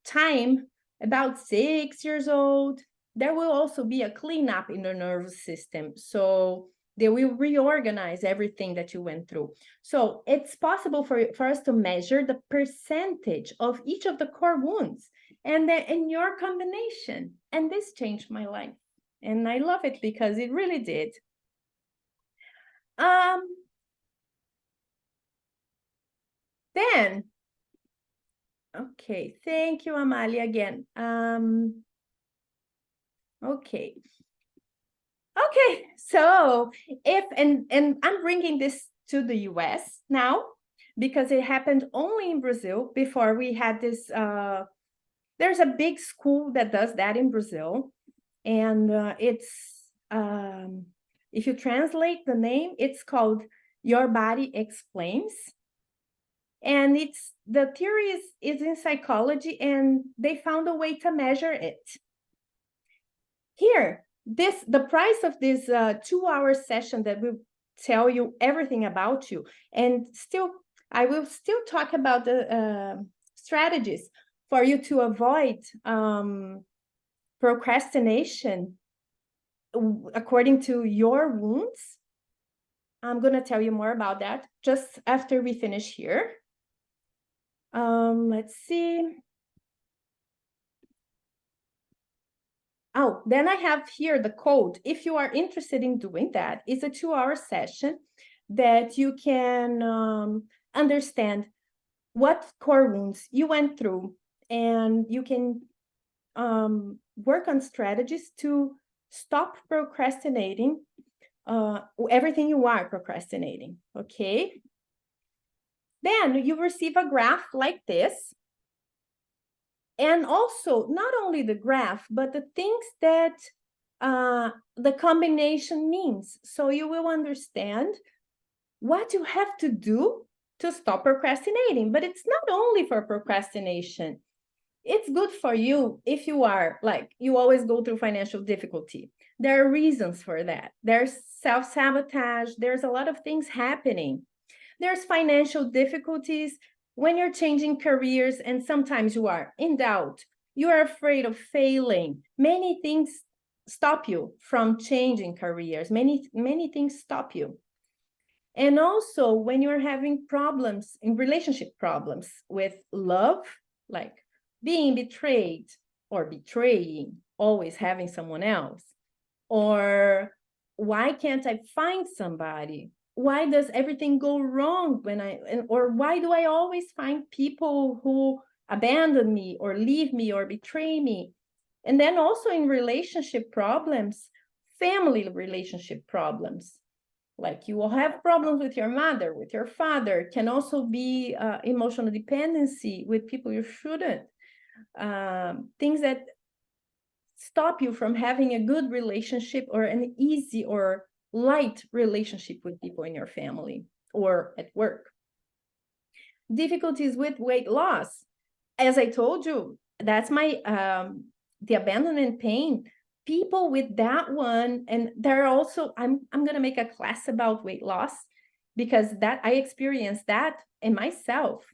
time, about 6 years old, there will also be a cleanup in the nervous system. So they will reorganize everything that you went through. So it's possible for us to measure the percentage of each of the core wounds, and then in your combination. And this changed my life. And I love it because it really did. Then, okay, thank you, Amalia, again. Okay. Okay, so and I'm bringing this to the US now, because it happened only in Brazil. Before, we had this, there's a big school that does that in Brazil, and it's, if you translate the name, it's called Your Body Explains. And the theory is in psychology, and they found a way to measure it. Here, the price of this 2-hour session that will tell you everything about you, and I will still talk about the strategies for you to avoid procrastination according to your wounds. I'm going to tell you more about that just after we finish here. Let's see. Oh, then I have here the code. If you are interested in doing that, it's a 2-hour session that you can understand what core wounds you went through, and you can work on strategies to stop procrastinating everything you are procrastinating, okay? Then you receive a graph like this. And also, not only the graph, but the things that the combination means. So you will understand what you have to do to stop procrastinating. But it's not only for procrastination. It's good for you if you are like, you always go through financial difficulty. There are reasons for that. There's self-sabotage. There's a lot of things happening. There's financial difficulties when you're changing careers, and sometimes you are in doubt. You are afraid of failing. Many things stop you from changing careers. Many things stop you. And also when you're having problems in relationship problems with love, like being betrayed or betraying, always having someone else, or why can't I find somebody? Why does everything go wrong or why do I always find people who abandon me or leave me or betray me? And then also in relationship problems, family relationship problems, like you will have problems with your mother, with your father, can also be emotional dependency with people you shouldn't, things that stop you from having a good relationship or an easy or light relationship with people in your family or at work. Difficulties with weight loss. As I told you, that's my the abandonment pain. People with that one, and there are also, I'm going to make a class about weight loss because that I experienced that in myself.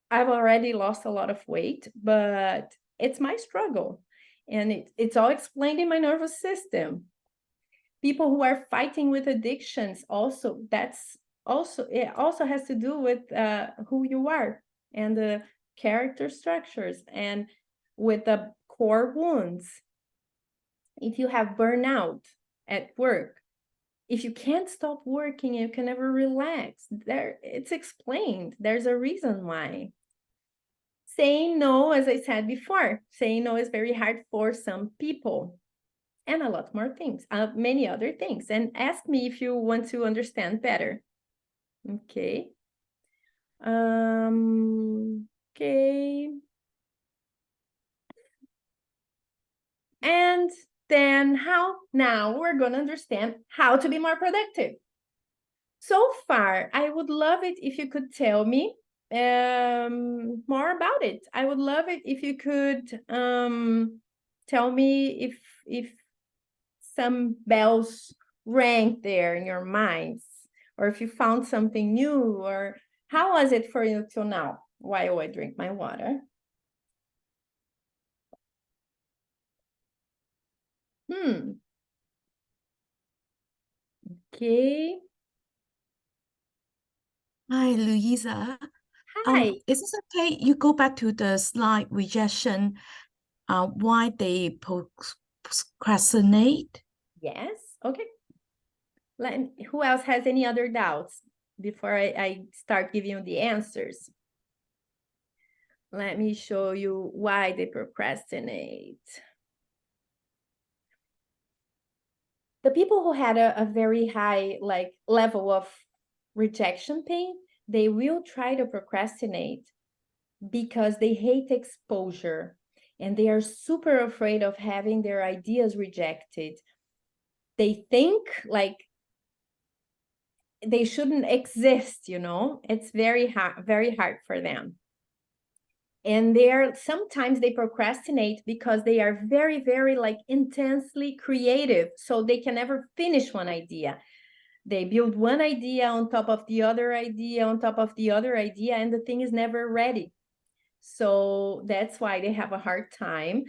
I've already lost a lot of weight, but it's my struggle. And it's all explained in my nervous system. People who are fighting with addictions, also, it also has to do with who you are and the character structures and with the core wounds. If you have burnout at work, if you can't stop working, you can never relax. It's explained. There's a reason why. Saying no, as I said before, saying no is very hard for some people, and a lot more things, many other things. And ask me if you want to understand better. Okay. Okay. And then now we're going to understand how to be more productive. So far, I would love it if you could tell me more about it. I would love it if you could tell me if some bells rang there in your minds, or if you found something new, or how was it for you till now while I drink my water? Okay. Hi, Louisa. Hi. Is it okay you go back to the slide rejection, why they procrastinate? Yes. Okay. Who else has any other doubts before I start giving you the answers? Let me show you why they procrastinate. The people who had a very high level of rejection pain, they will try to procrastinate because they hate exposure and they are super afraid of having their ideas rejected. They think like they shouldn't exist, it's very hard for them. And sometimes they procrastinate because they are very, very intensely creative, so they can never finish one idea. They build one idea on top of the other idea on top of the other idea, and the thing is never ready. So that's why they have a hard time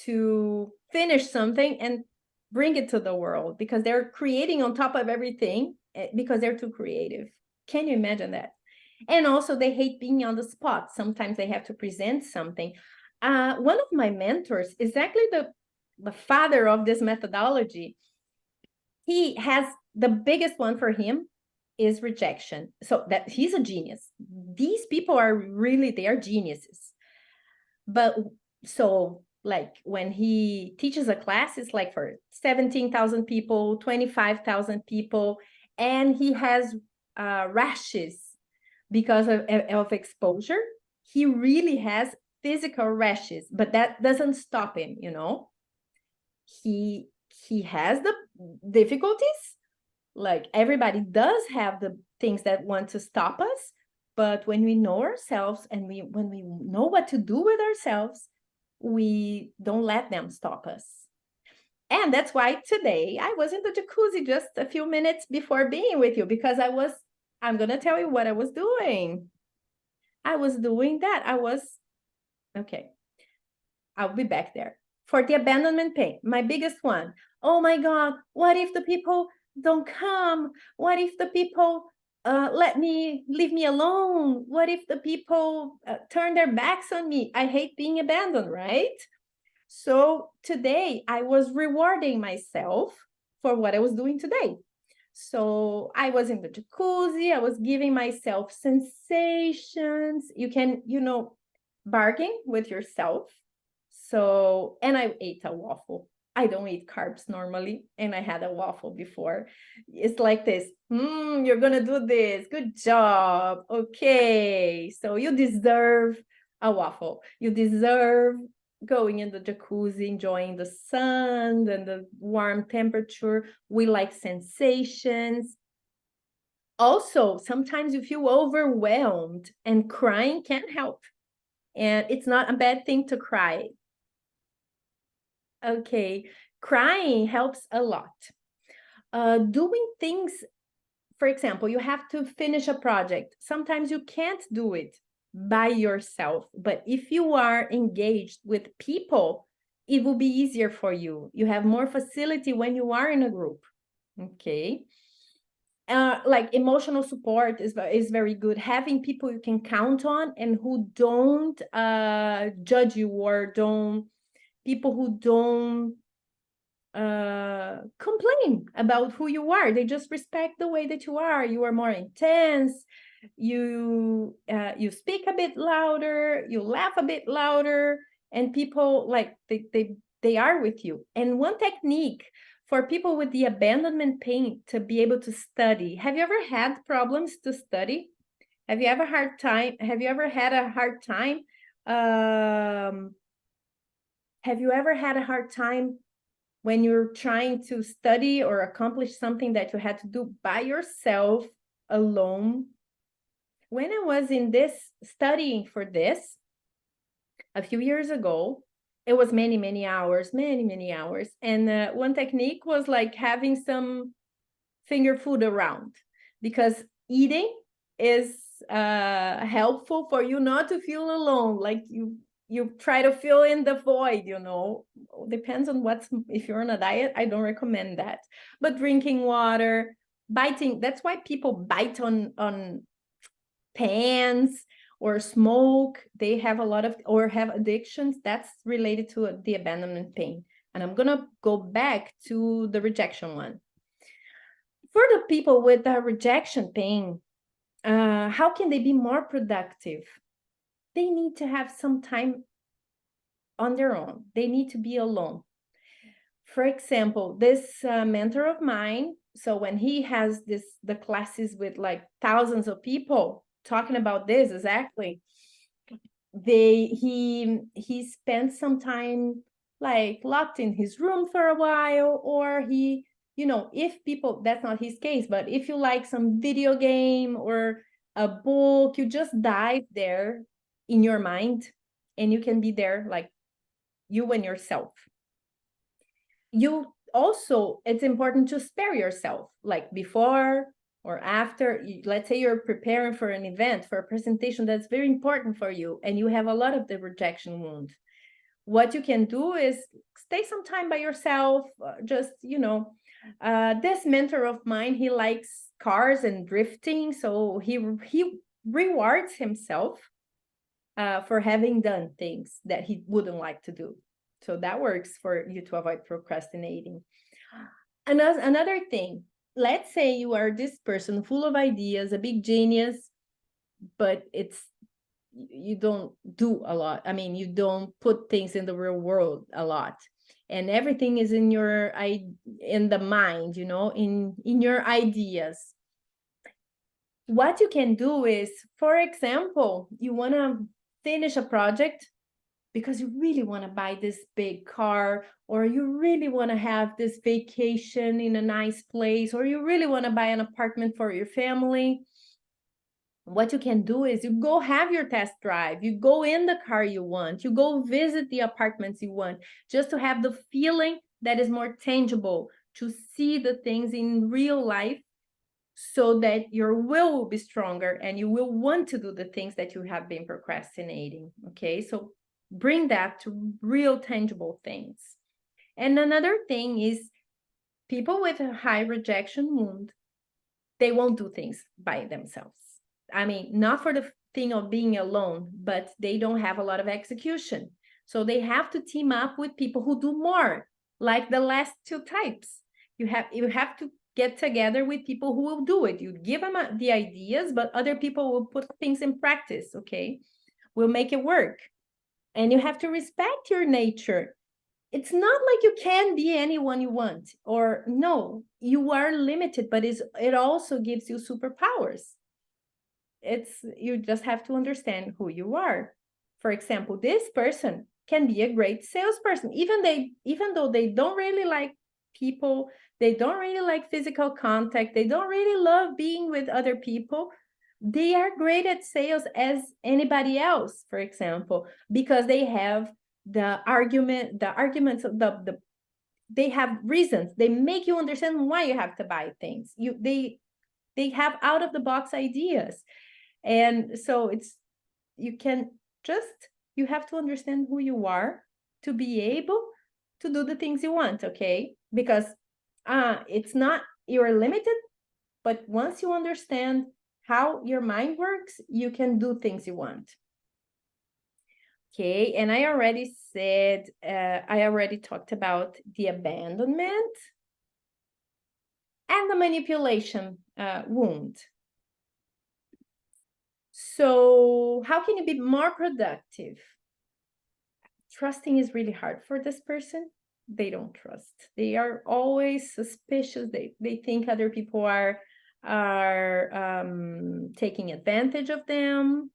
to finish something and bring it to the world, because they're creating on top of everything because they're too creative. Can you imagine that? And also they hate being on the spot. Sometimes they have to present something. One of my mentors is actually the father of this methodology, he has the biggest one for him is rejection. So that he's a genius. These people are really, they are geniuses. But so like when he teaches a class, it's like for 17,000 people, 25,000 people, and he has rashes because of exposure. He really has physical rashes, but that doesn't stop him, you know. He has the difficulties. Like everybody does have the things that want to stop us, but when we know ourselves and when we know what to do with ourselves, we don't let them stop us. And that's why today I was in the jacuzzi just a few minutes before being with you, because I'm going to tell you what I was doing. I was doing that. Okay, I'll be back there. For the abandonment pain, my biggest one. Oh my God, what if the people don't come? What if the people leave me alone? What if the people turn their backs on me? I hate being abandoned, right? So today I was rewarding myself for what I was doing today. So I was in the jacuzzi, I was giving myself sensations. You can, bargain with yourself. So, and I ate a waffle. I don't eat carbs normally, and I had a waffle before. It's like this, you're gonna do this, good job. Okay, so you deserve a waffle. You deserve going in the jacuzzi, enjoying the sun and the warm temperature. We like sensations. Also, sometimes you feel overwhelmed, and crying can help. And it's not a bad thing to cry. Okay, crying helps a lot. Doing things, for example, you have to finish a project. Sometimes you can't do it by yourself, but if you are engaged with people, it will be easier for you. You have more facility when you are in a group. Okay. Like emotional support is very good. Having people you can count on and who don't judge you, or people who don't complain about who you are. They just respect the way that you are. You are more intense. You speak a bit louder. You laugh a bit louder, and people like they are with you. And one technique for people with the abandonment pain to be able to study. Have you ever had problems to study? Have you ever had a hard time? Have you ever had a hard time when you're trying to study or accomplish something that you had to do by yourself, alone? When I was in this studying for this a few years ago, it was many hours. And one technique was like having some finger food around, because eating is helpful for you not to feel alone. Like you try to fill in the void, depends on if you're on a diet, I don't recommend that. But drinking water, biting, that's why people bite on pans or smoke. They have a lot of, or have addictions. That's related to the abandonment pain. And I'm gonna go back to the rejection one. For the people with the rejection pain, how can they be more productive? They need to have some time on their own. They need to be alone. For example, this mentor of mine, so when he has the classes with like thousands of people talking about this exactly, he spent some time like locked in his room for a while, or he, if people, that's not his case, but if you like some video game or a book, you just dive there in your mind, and you can be there like you and yourself. You also, it's important to spare yourself, like before or after. Let's say you're preparing for an event, for a presentation that's very important for you, and you have a lot of the rejection wound. What you can do is stay some time by yourself. Just, this mentor of mine, he likes cars and drifting, so he rewards himself for having done things that he wouldn't like to do. So that works for you to avoid procrastinating. Another thing, let's say you are this person full of ideas, a big genius, but you don't do a lot. I mean, you don't put things in the real world a lot, and everything is in the mind, in your ideas. What you can do is, for example, you want to finish a project because you really want to buy this big car, or you really want to have this vacation in a nice place, or you really want to buy an apartment for your family. What you can do is you go have your test drive, you go in the car you want, you go visit the apartments you want, just to have the feeling that is more tangible, to see the things in real life, so that your will be stronger and you will want to do the things that you have been procrastinating. Okay, so bring that to real tangible things. And another thing is, people with a high rejection wound, they won't do things by themselves. I mean, not for the thing of being alone, but they don't have a lot of execution. So they have to team up with people who do more, like the last two types. You have to get together with people who will do it. You give them the ideas, but other people will put things in practice, okay? Will make it work. And you have to respect your nature. It's not like you can be anyone you want, or no, you are limited, but it also gives you superpowers. You just have to understand who you are. For example, this person can be a great salesperson, even though they don't really like people, they don't really like physical contact, they don't really love being with other people. They are great at sales as anybody else, for example, because they have the arguments of they have reasons. They make you understand why you have to buy things. They have out of the box ideas. And so you have to understand who you are to be able to do the things you want, okay? Because it's not, you're limited, but once you understand how your mind works, you can do things you want. Okay, and I already talked about the abandonment and the manipulation wound. So how can you be more productive? Trusting is really hard for this person. They don't trust. They are always suspicious. They think other people are taking advantage of them.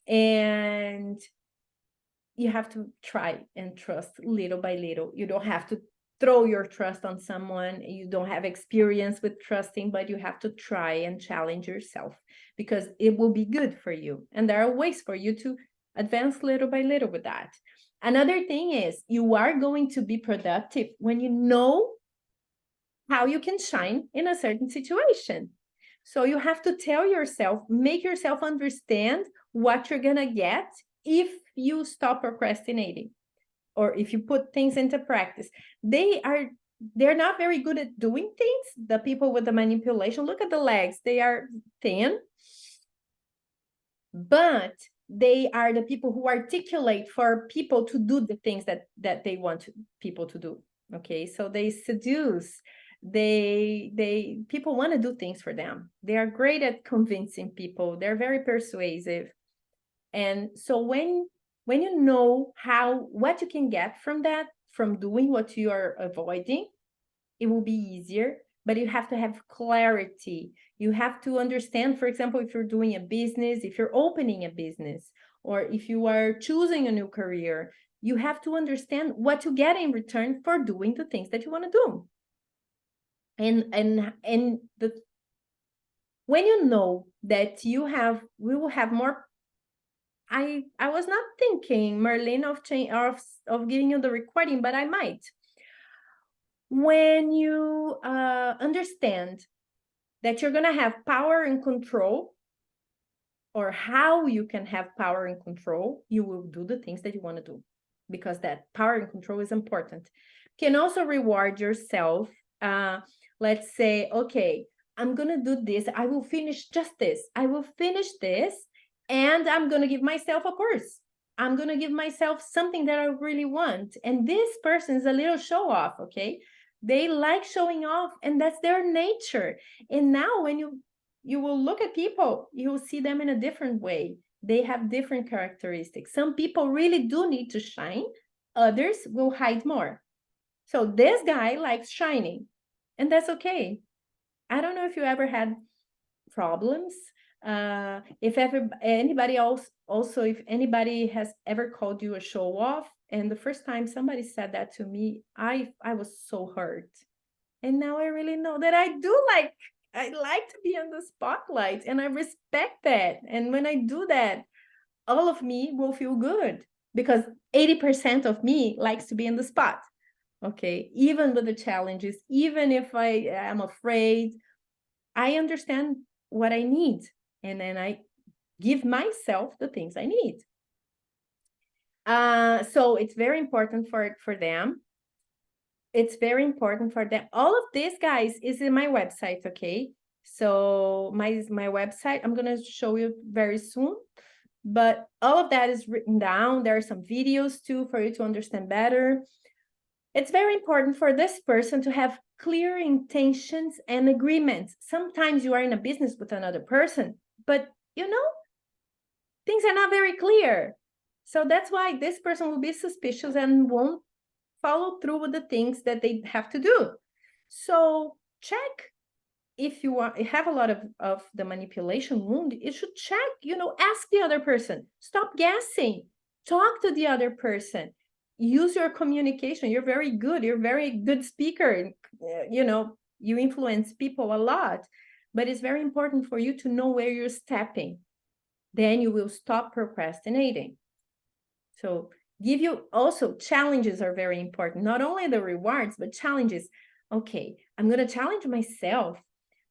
And you have to try and trust little by little. You don't have to throw your trust on someone. You don't have experience with trusting, but you have to try and challenge yourself, because it will be good for you. And there are ways for you to advance little by little with that. Another thing is, you are going to be productive when you know how you can shine in a certain situation. So you have to tell yourself, make yourself understand what you're going to get if you stop procrastinating, or if you put things into practice. They're not very good at doing things. The people with the manipulation, look at the legs, they are thin, but they are the people who articulate for people to do the things that they want people to do. Okay, so they seduce. People want to do things for them. They are great at convincing people. They're very persuasive. And so when you know what you can get from that, from doing what you are avoiding, it will be easier. But you have to have clarity. You have to understand, for example, if you're doing a business, if you're opening a business, or if you are choosing a new career, you have to understand what you get in return for doing the things that you want to do. When you know that we will have more. I was not thinking, Merlin, of giving you the recording, but I might. When you understand that you're going to have power and control, or how you can have power and control, you will do the things that you want to do, because that power and control is important. You can also reward yourself. Let's say, okay, I'm going to do this. I will finish just this. I will finish this, and I'm going to give myself a course. I'm going to give myself something that I really want. And this person is a little show off, okay? They like showing off, and that's their nature. And now when you will look at people, you will see them in a different way. They have different characteristics. Some people really do need to shine. Others will hide more. So this guy likes shining, and that's okay. I don't know if you ever had problems. If ever anybody else also, if anybody has ever called you a show off, and the first time somebody said that to me, I was so hurt. And now I really know that I like to be on the spotlight, and I respect that. And when I do that, all of me will feel good, because 80% of me likes to be in the spot. Okay, even with the challenges, even if I am afraid, I understand what I need, and then I give myself the things I need. So it's very important for them. It's very important for them. All of this, guys, is in my website, okay? So my website, I'm gonna show you very soon, but all of that is written down. There are some videos too for you to understand better. It's very important for this person to have clear intentions and agreements. Sometimes you are in a business with another person, but things are not very clear. So that's why this person will be suspicious and won't follow through with the things that they have to do. So check. If you have a lot of the manipulation wound, you should check, ask the other person. Stop guessing. Talk to the other person. Use your communication. You're very good. You're a very good speaker. You influence people a lot, but it's very important for you to know where you're stepping. Then you will stop procrastinating. So also challenges are very important. Not only the rewards, but challenges. Okay, I'm going to challenge myself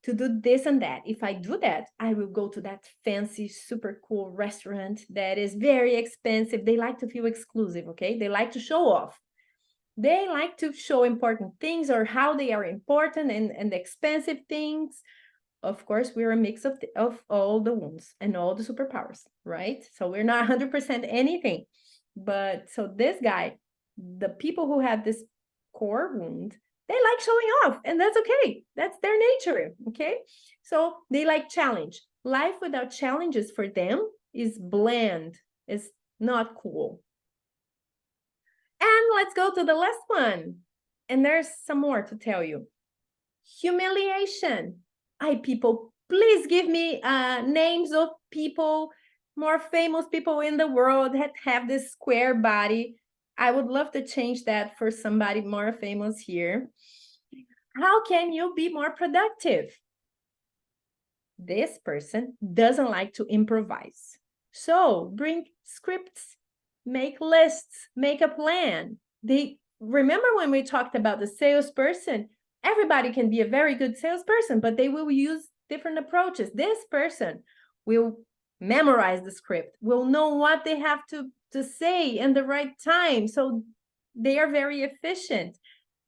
to do this and that. If I do that, I will go to that fancy, super cool restaurant that is very expensive. They like to feel exclusive, okay? They like to show off. They like to show important things, or how they are important, and expensive things. Of course, we're a mix of all the wounds and all the superpowers, right? So we're not 100% anything. But so this guy, the people who have this core wound, they like showing off, and that's okay. That's their nature, okay? So they like challenge. Life without challenges for them is bland, is not cool. And let's go to the last one. And there's some more to tell you. Humiliation. People, please give me names of people, more famous people in the world that have this square body. I would love to change that for somebody more famous here. How can you be more productive? This person doesn't like to improvise. So bring scripts, make lists, make a plan. Remember when we talked about the salesperson? Everybody can be a very good salesperson, but they will use different approaches. This person will memorize the script, will know what they have to say in the right time. So they are very efficient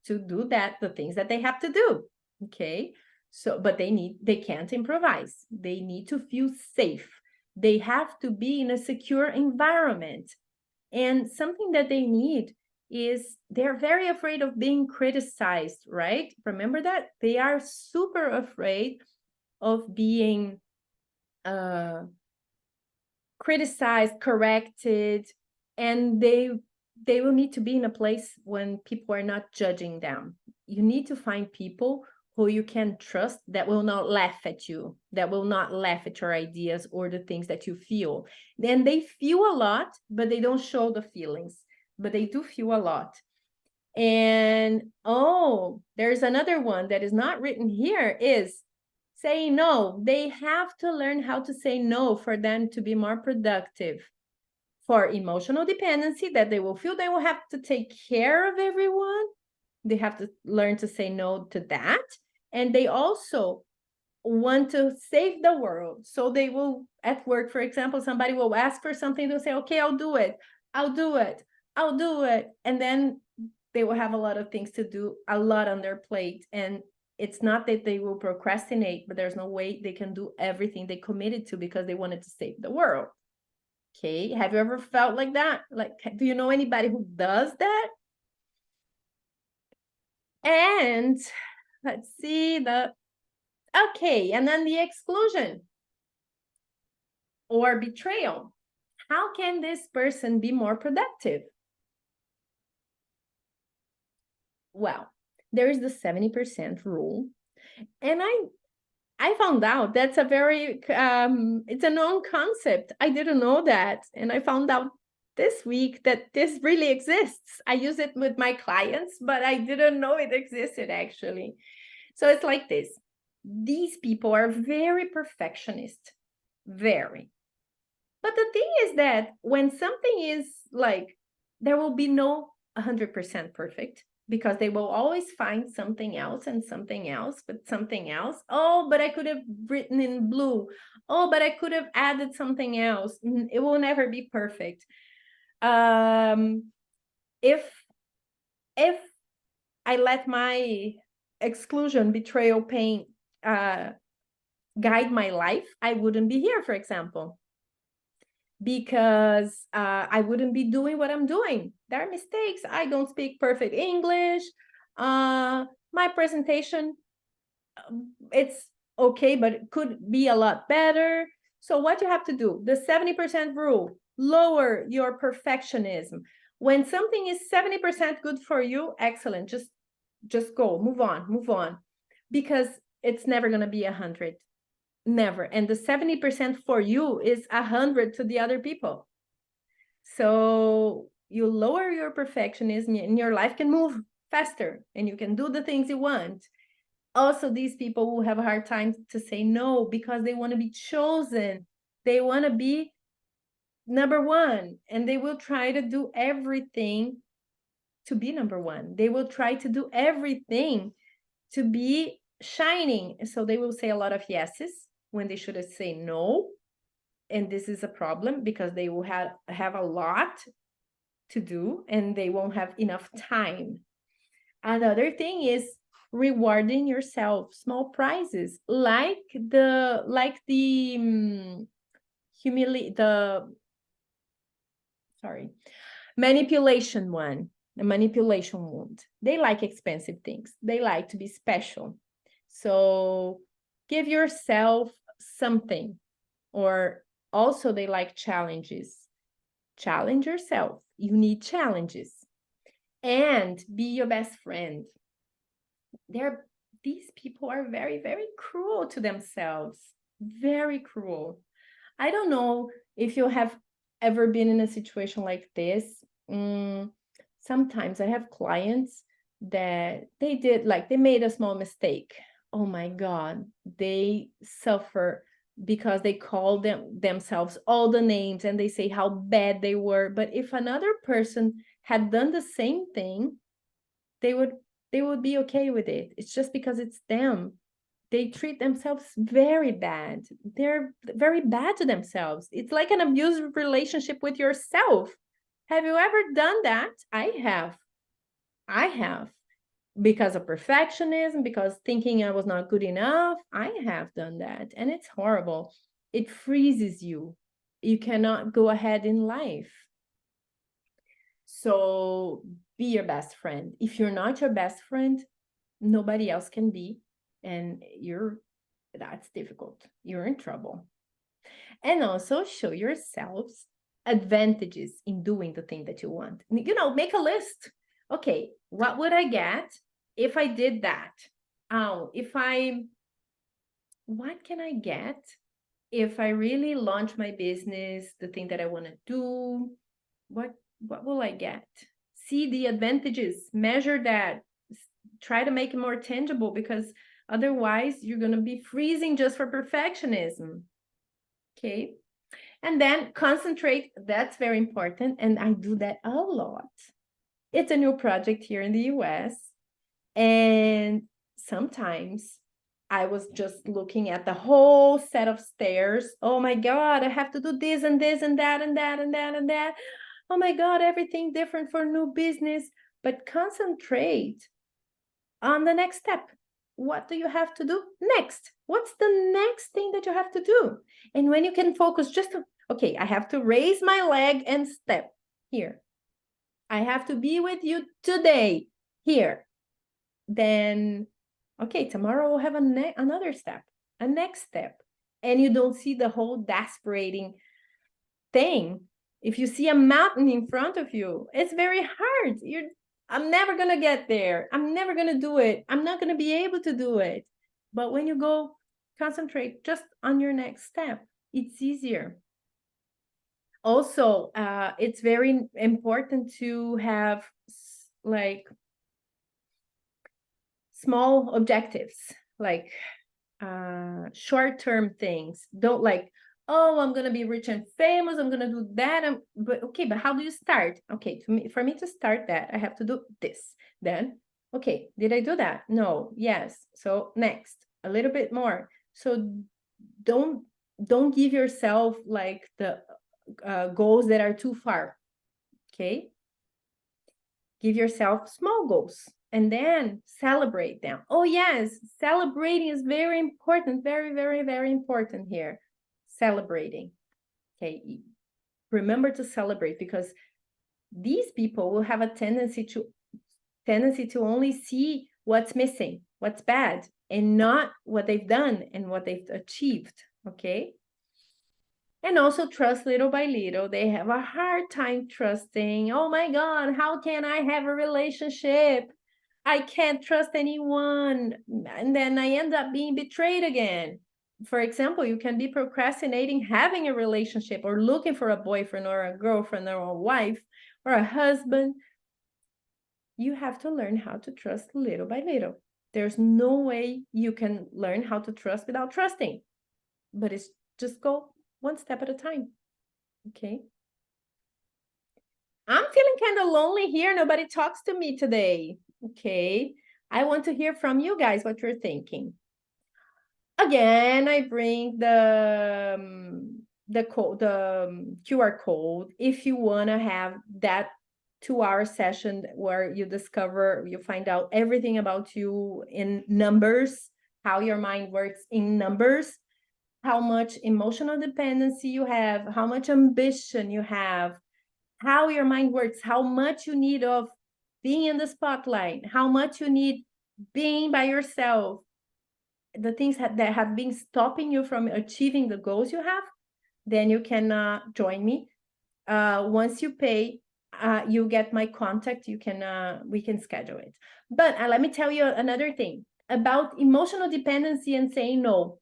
to do the things that they have to do. Okay. So, but they can't improvise. They need to feel safe. They have to be in a secure environment. And something that they need is, they're very afraid of being criticized, right? Remember that? They are super afraid of being criticized, corrected, and they will need to be in a place when people are not judging them. You need to find people who you can trust, that will not laugh at you, that will not laugh at your ideas or the things that you feel. Then they feel a lot, but they don't show the feelings, but they do feel a lot. And there's another one that is not written here, is say no. They have to learn how to say no for them to be more productive. For emotional dependency, that they will feel they will have to take care of everyone. They have to learn to say no to that. And they also want to save the world. So they will, at work, for example, somebody will ask for something, they'll say, okay, I'll do it. And then they will have a lot of things to do, a lot on their plate. And it's not that they will procrastinate, but there's no way they can do everything they committed to, because they wanted to save the world. Okay, have you ever felt like that? Like, do you know anybody who does that? And let's see okay, and then the exclusion or betrayal. How can this person be more productive? Well, there is the 70% rule. And I found out that's a very, it's a known concept. I didn't know that. And I found out this week that this really exists. I use it with my clients, but I didn't know it existed actually. So it's like this. These people are very perfectionist, very. But the thing is that when something is like, there will be no 100% perfect, because they will always find something else and something else, but something else. Oh, but I could have written in blue. Oh, but I could have added something else. It will never be perfect. If I let my exclusion, betrayal, pain guide my life, I wouldn't be here, for example, because I wouldn't be doing what I'm doing. There are mistakes. I don't speak perfect English. My presentation, it's okay, but it could be a lot better. So what you have to do, the 70% rule, lower your perfectionism. When something is 70% good for you, excellent. Just go, move on, because it's never going to be 100. Never. And the 70% for you is 100 to the other people. So you lower your perfectionism and your life can move faster and you can do the things you want. Also, these people will have a hard time to say no because they want to be chosen. They want to be number one, and they will try to do everything to be number one. They will try to do everything to be shining. So they will say a lot of yeses when they should say no. And this is a problem because they will have a lot to do and they won't have enough time. Another thing is rewarding yourself, small prizes, like the manipulation one, the manipulation wound. They like expensive things. They like to be special. So give yourself something. Or also they like challenges. Challenge yourself. You need challenges. And be your best friend. These people are very, very cruel to themselves. Very cruel. I don't know if you have ever been in a situation like this. Sometimes I have clients that they made a small mistake. Oh my God, they suffer because they call themselves all the names and they say how bad they were. But if another person had done the same thing, they would be okay with it. It's just because it's them. They treat themselves very bad. They're very bad to themselves. It's like an abusive relationship with yourself. Have you ever done that? I have. Because of perfectionism, because thinking I was not good enough. I have done that. And it's horrible. It freezes you. You cannot go ahead in life. So be your best friend. If you're not your best friend, nobody else can be. And that's difficult. You're in trouble. And also show yourselves advantages in doing the thing that you want. Make a list. Okay, what would I get if I did that? What can I get if I really launch my business, the thing that I want to do? What will I get? See the advantages, measure that, try to make it more tangible, because otherwise you're going to be freezing just for perfectionism. Okay. And then concentrate. That's very important. And I do that a lot. It's a new project here in the US. And sometimes I was just looking at the whole set of stairs. Oh my God, I have to do this and this and that and that and that and that. Oh my God, everything different for new business. But concentrate on the next step. What do you have to do next? What's the next thing that you have to do? And when you can focus just Okay, I have to raise my leg and step here. I have to be with you today here. Then, okay, tomorrow we'll have another step, a next step. And you don't see the whole desperating thing. If you see a mountain in front of you, it's very hard. I'm never going to get there. I'm never going to do it. I'm not going to be able to do it. But when you go concentrate just on your next step, it's easier. Also, it's very important to have like small objectives, like short-term things. Don't like, oh, I'm gonna be rich and famous, I'm gonna do that. But okay, but how do you start? Okay, for me to start that, I have to do this. Then, okay, did I do that? No, yes. So next, a little bit more. So don't give yourself like the goals that are too far. Okay, give yourself small goals and then celebrate them. Oh yes, celebrating is very important, very, very, very important here. Celebrating. Okay, remember to celebrate, because these people will have a tendency to only see what's missing, what's bad, and not what they've done and what they've achieved. Okay. And also trust little by little. They have a hard time trusting. Oh my God, how can I have a relationship? I can't trust anyone. And then I end up being betrayed again. For example, you can be procrastinating having a relationship or looking for a boyfriend or a girlfriend or a wife or a husband. You have to learn how to trust little by little. There's no way you can learn how to trust without trusting. But it's just go one step at a time. Okay. I'm feeling kind of lonely here. Nobody talks to me today. Okay. I want to hear from you guys what you're thinking. Again, I bring the QR code if you want to have that 2-hour session where you find out everything about you in numbers, how your mind works in numbers, how much emotional dependency you have, how much ambition you have, how your mind works, how much you need of being in the spotlight, how much you need being by yourself, the things that have been stopping you from achieving the goals you have, then you can join me. Once you pay, you get my contact. We can schedule it. But let me tell you another thing about emotional dependency and saying no.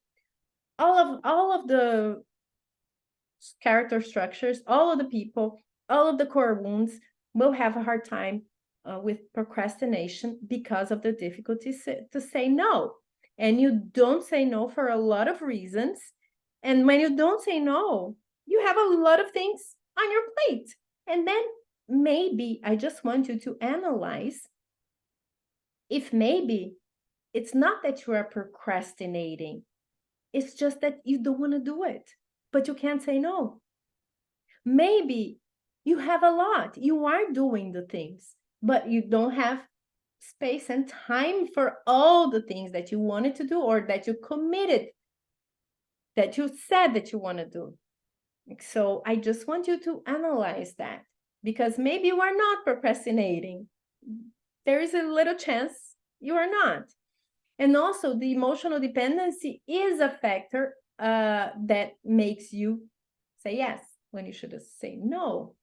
All of the character structures, all of the people, all of the core wounds will have a hard time with procrastination because of the difficulty to say no. And you don't say no for a lot of reasons. And when you don't say no, you have a lot of things on your plate. And then maybe I just want you to analyze if maybe it's not that you are procrastinating. It's just that you don't want to do it, but you can't say no. Maybe you have a lot. You are doing the things, but you don't have space and time for all the things that you wanted to do or that you committed, that you said that you want to do. So I just want you to analyze that, because maybe you are not procrastinating. There is a little chance you are not. And also the emotional dependency is a factor that makes you say yes when you should say no.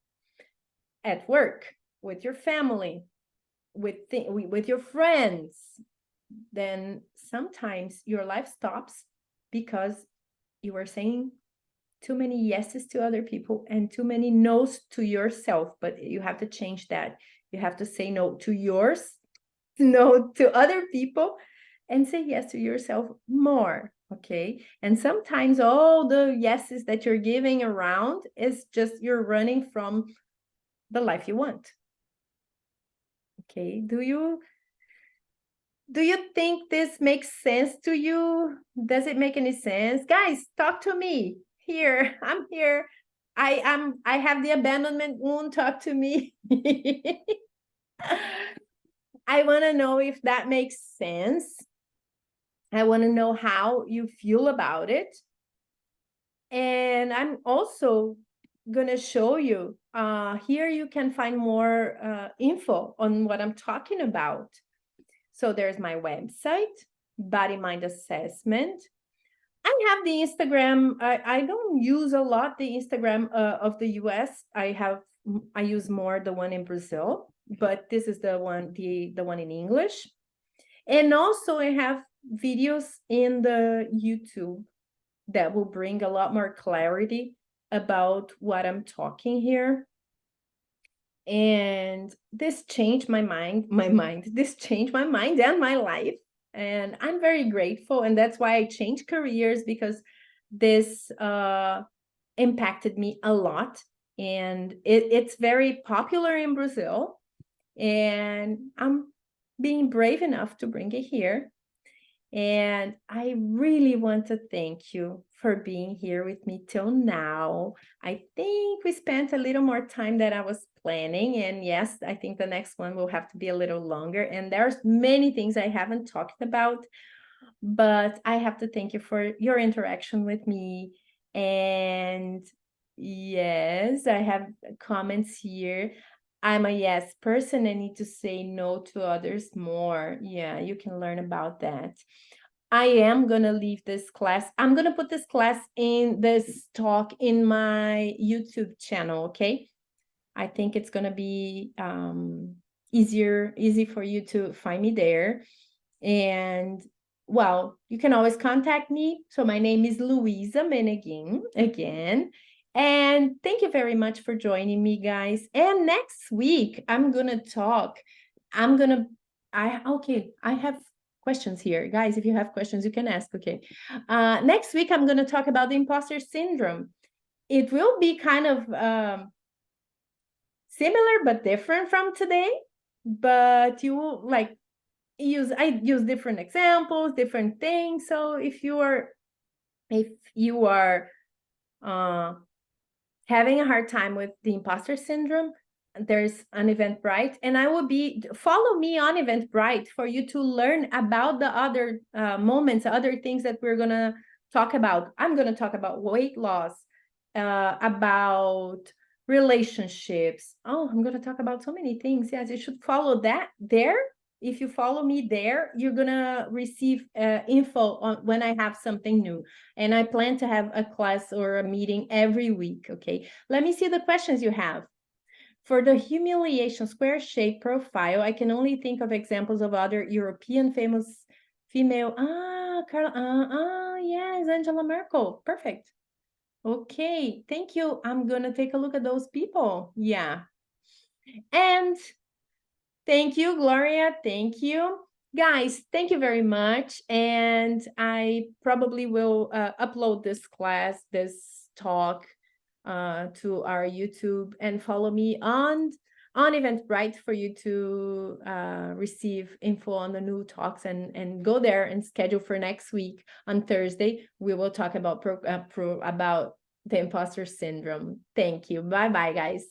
At work, with your family, with your friends, then sometimes your life stops because you are saying too many yeses to other people and too many no's to yourself. But you have to change that. You have to say no to yours, no to other people, and say yes to yourself more. Okay. And sometimes all the yeses that you're giving around is just you're running from the life you want. Okay. Do you think this makes sense to you? Does it make any sense? Guys, talk to me. Here, I'm here. I have the abandonment wound. Talk to me. I want to know if that makes sense. I want to know how you feel about it. And I'm also gonna show you, here you can find more info on what I'm talking about. So there's my website, Body Mind Assessment. I have the Instagram. I don't use a lot the Instagram of the US. I use more the one in Brazil, but this is the one in English. And also I have videos in the YouTube that will bring a lot more clarity about what I'm talking here. And this changed my mind. This changed my mind and my life. And I'm very grateful. And that's why I changed careers, because this impacted me a lot. And it's very popular in Brazil. And I'm being brave enough to bring it here. And I really want to thank you for being here with me till now. I think we spent a little more time than I was planning. And yes, I think the next one will have to be a little longer. And there's many things I haven't talked about, but I have to thank you for your interaction with me. And yes, I have comments here. I'm a yes person. I need to say no to others more. Yeah, you can learn about that. I am going to leave this class. I'm going to put this class in this talk in my YouTube channel, okay? I think it's going to be easy for you to find me there. And well, you can always contact me. So my name is Luisa Meneguin again. And thank you very much for joining me, guys. And next week, I'm going to talk. I have questions here. Guys, if you have questions, you can ask, okay? Next week, I'm going to talk about the imposter syndrome. It will be kind of similar but different from today, but you will like I use different examples, different things. So if you are having a hard time with the imposter syndrome, there's an Eventbrite, and I will follow me on Eventbrite for you to learn about the other moments, other things that we're gonna talk about. I'm gonna talk about weight loss, about relationships. Oh, I'm gonna talk about so many things. Yes, you should follow that there. If you follow me there, you're gonna receive info on when I have something new. And I plan to have a class or a meeting every week, okay? Let me see the questions you have. For the humiliation square shape profile, I can only think of examples of other European famous female. Yes, Angela Merkel. Perfect. Okay, thank you. I'm gonna take a look at those people. Yeah. And thank you, Gloria. Thank you. Guys, thank you very much. And I probably will upload this class, this talk to our YouTube, and follow me on Eventbrite for you to receive info on the new talks, and go there and schedule for next week on Thursday. We will talk about about the imposter syndrome. Thank you. Bye-bye, guys.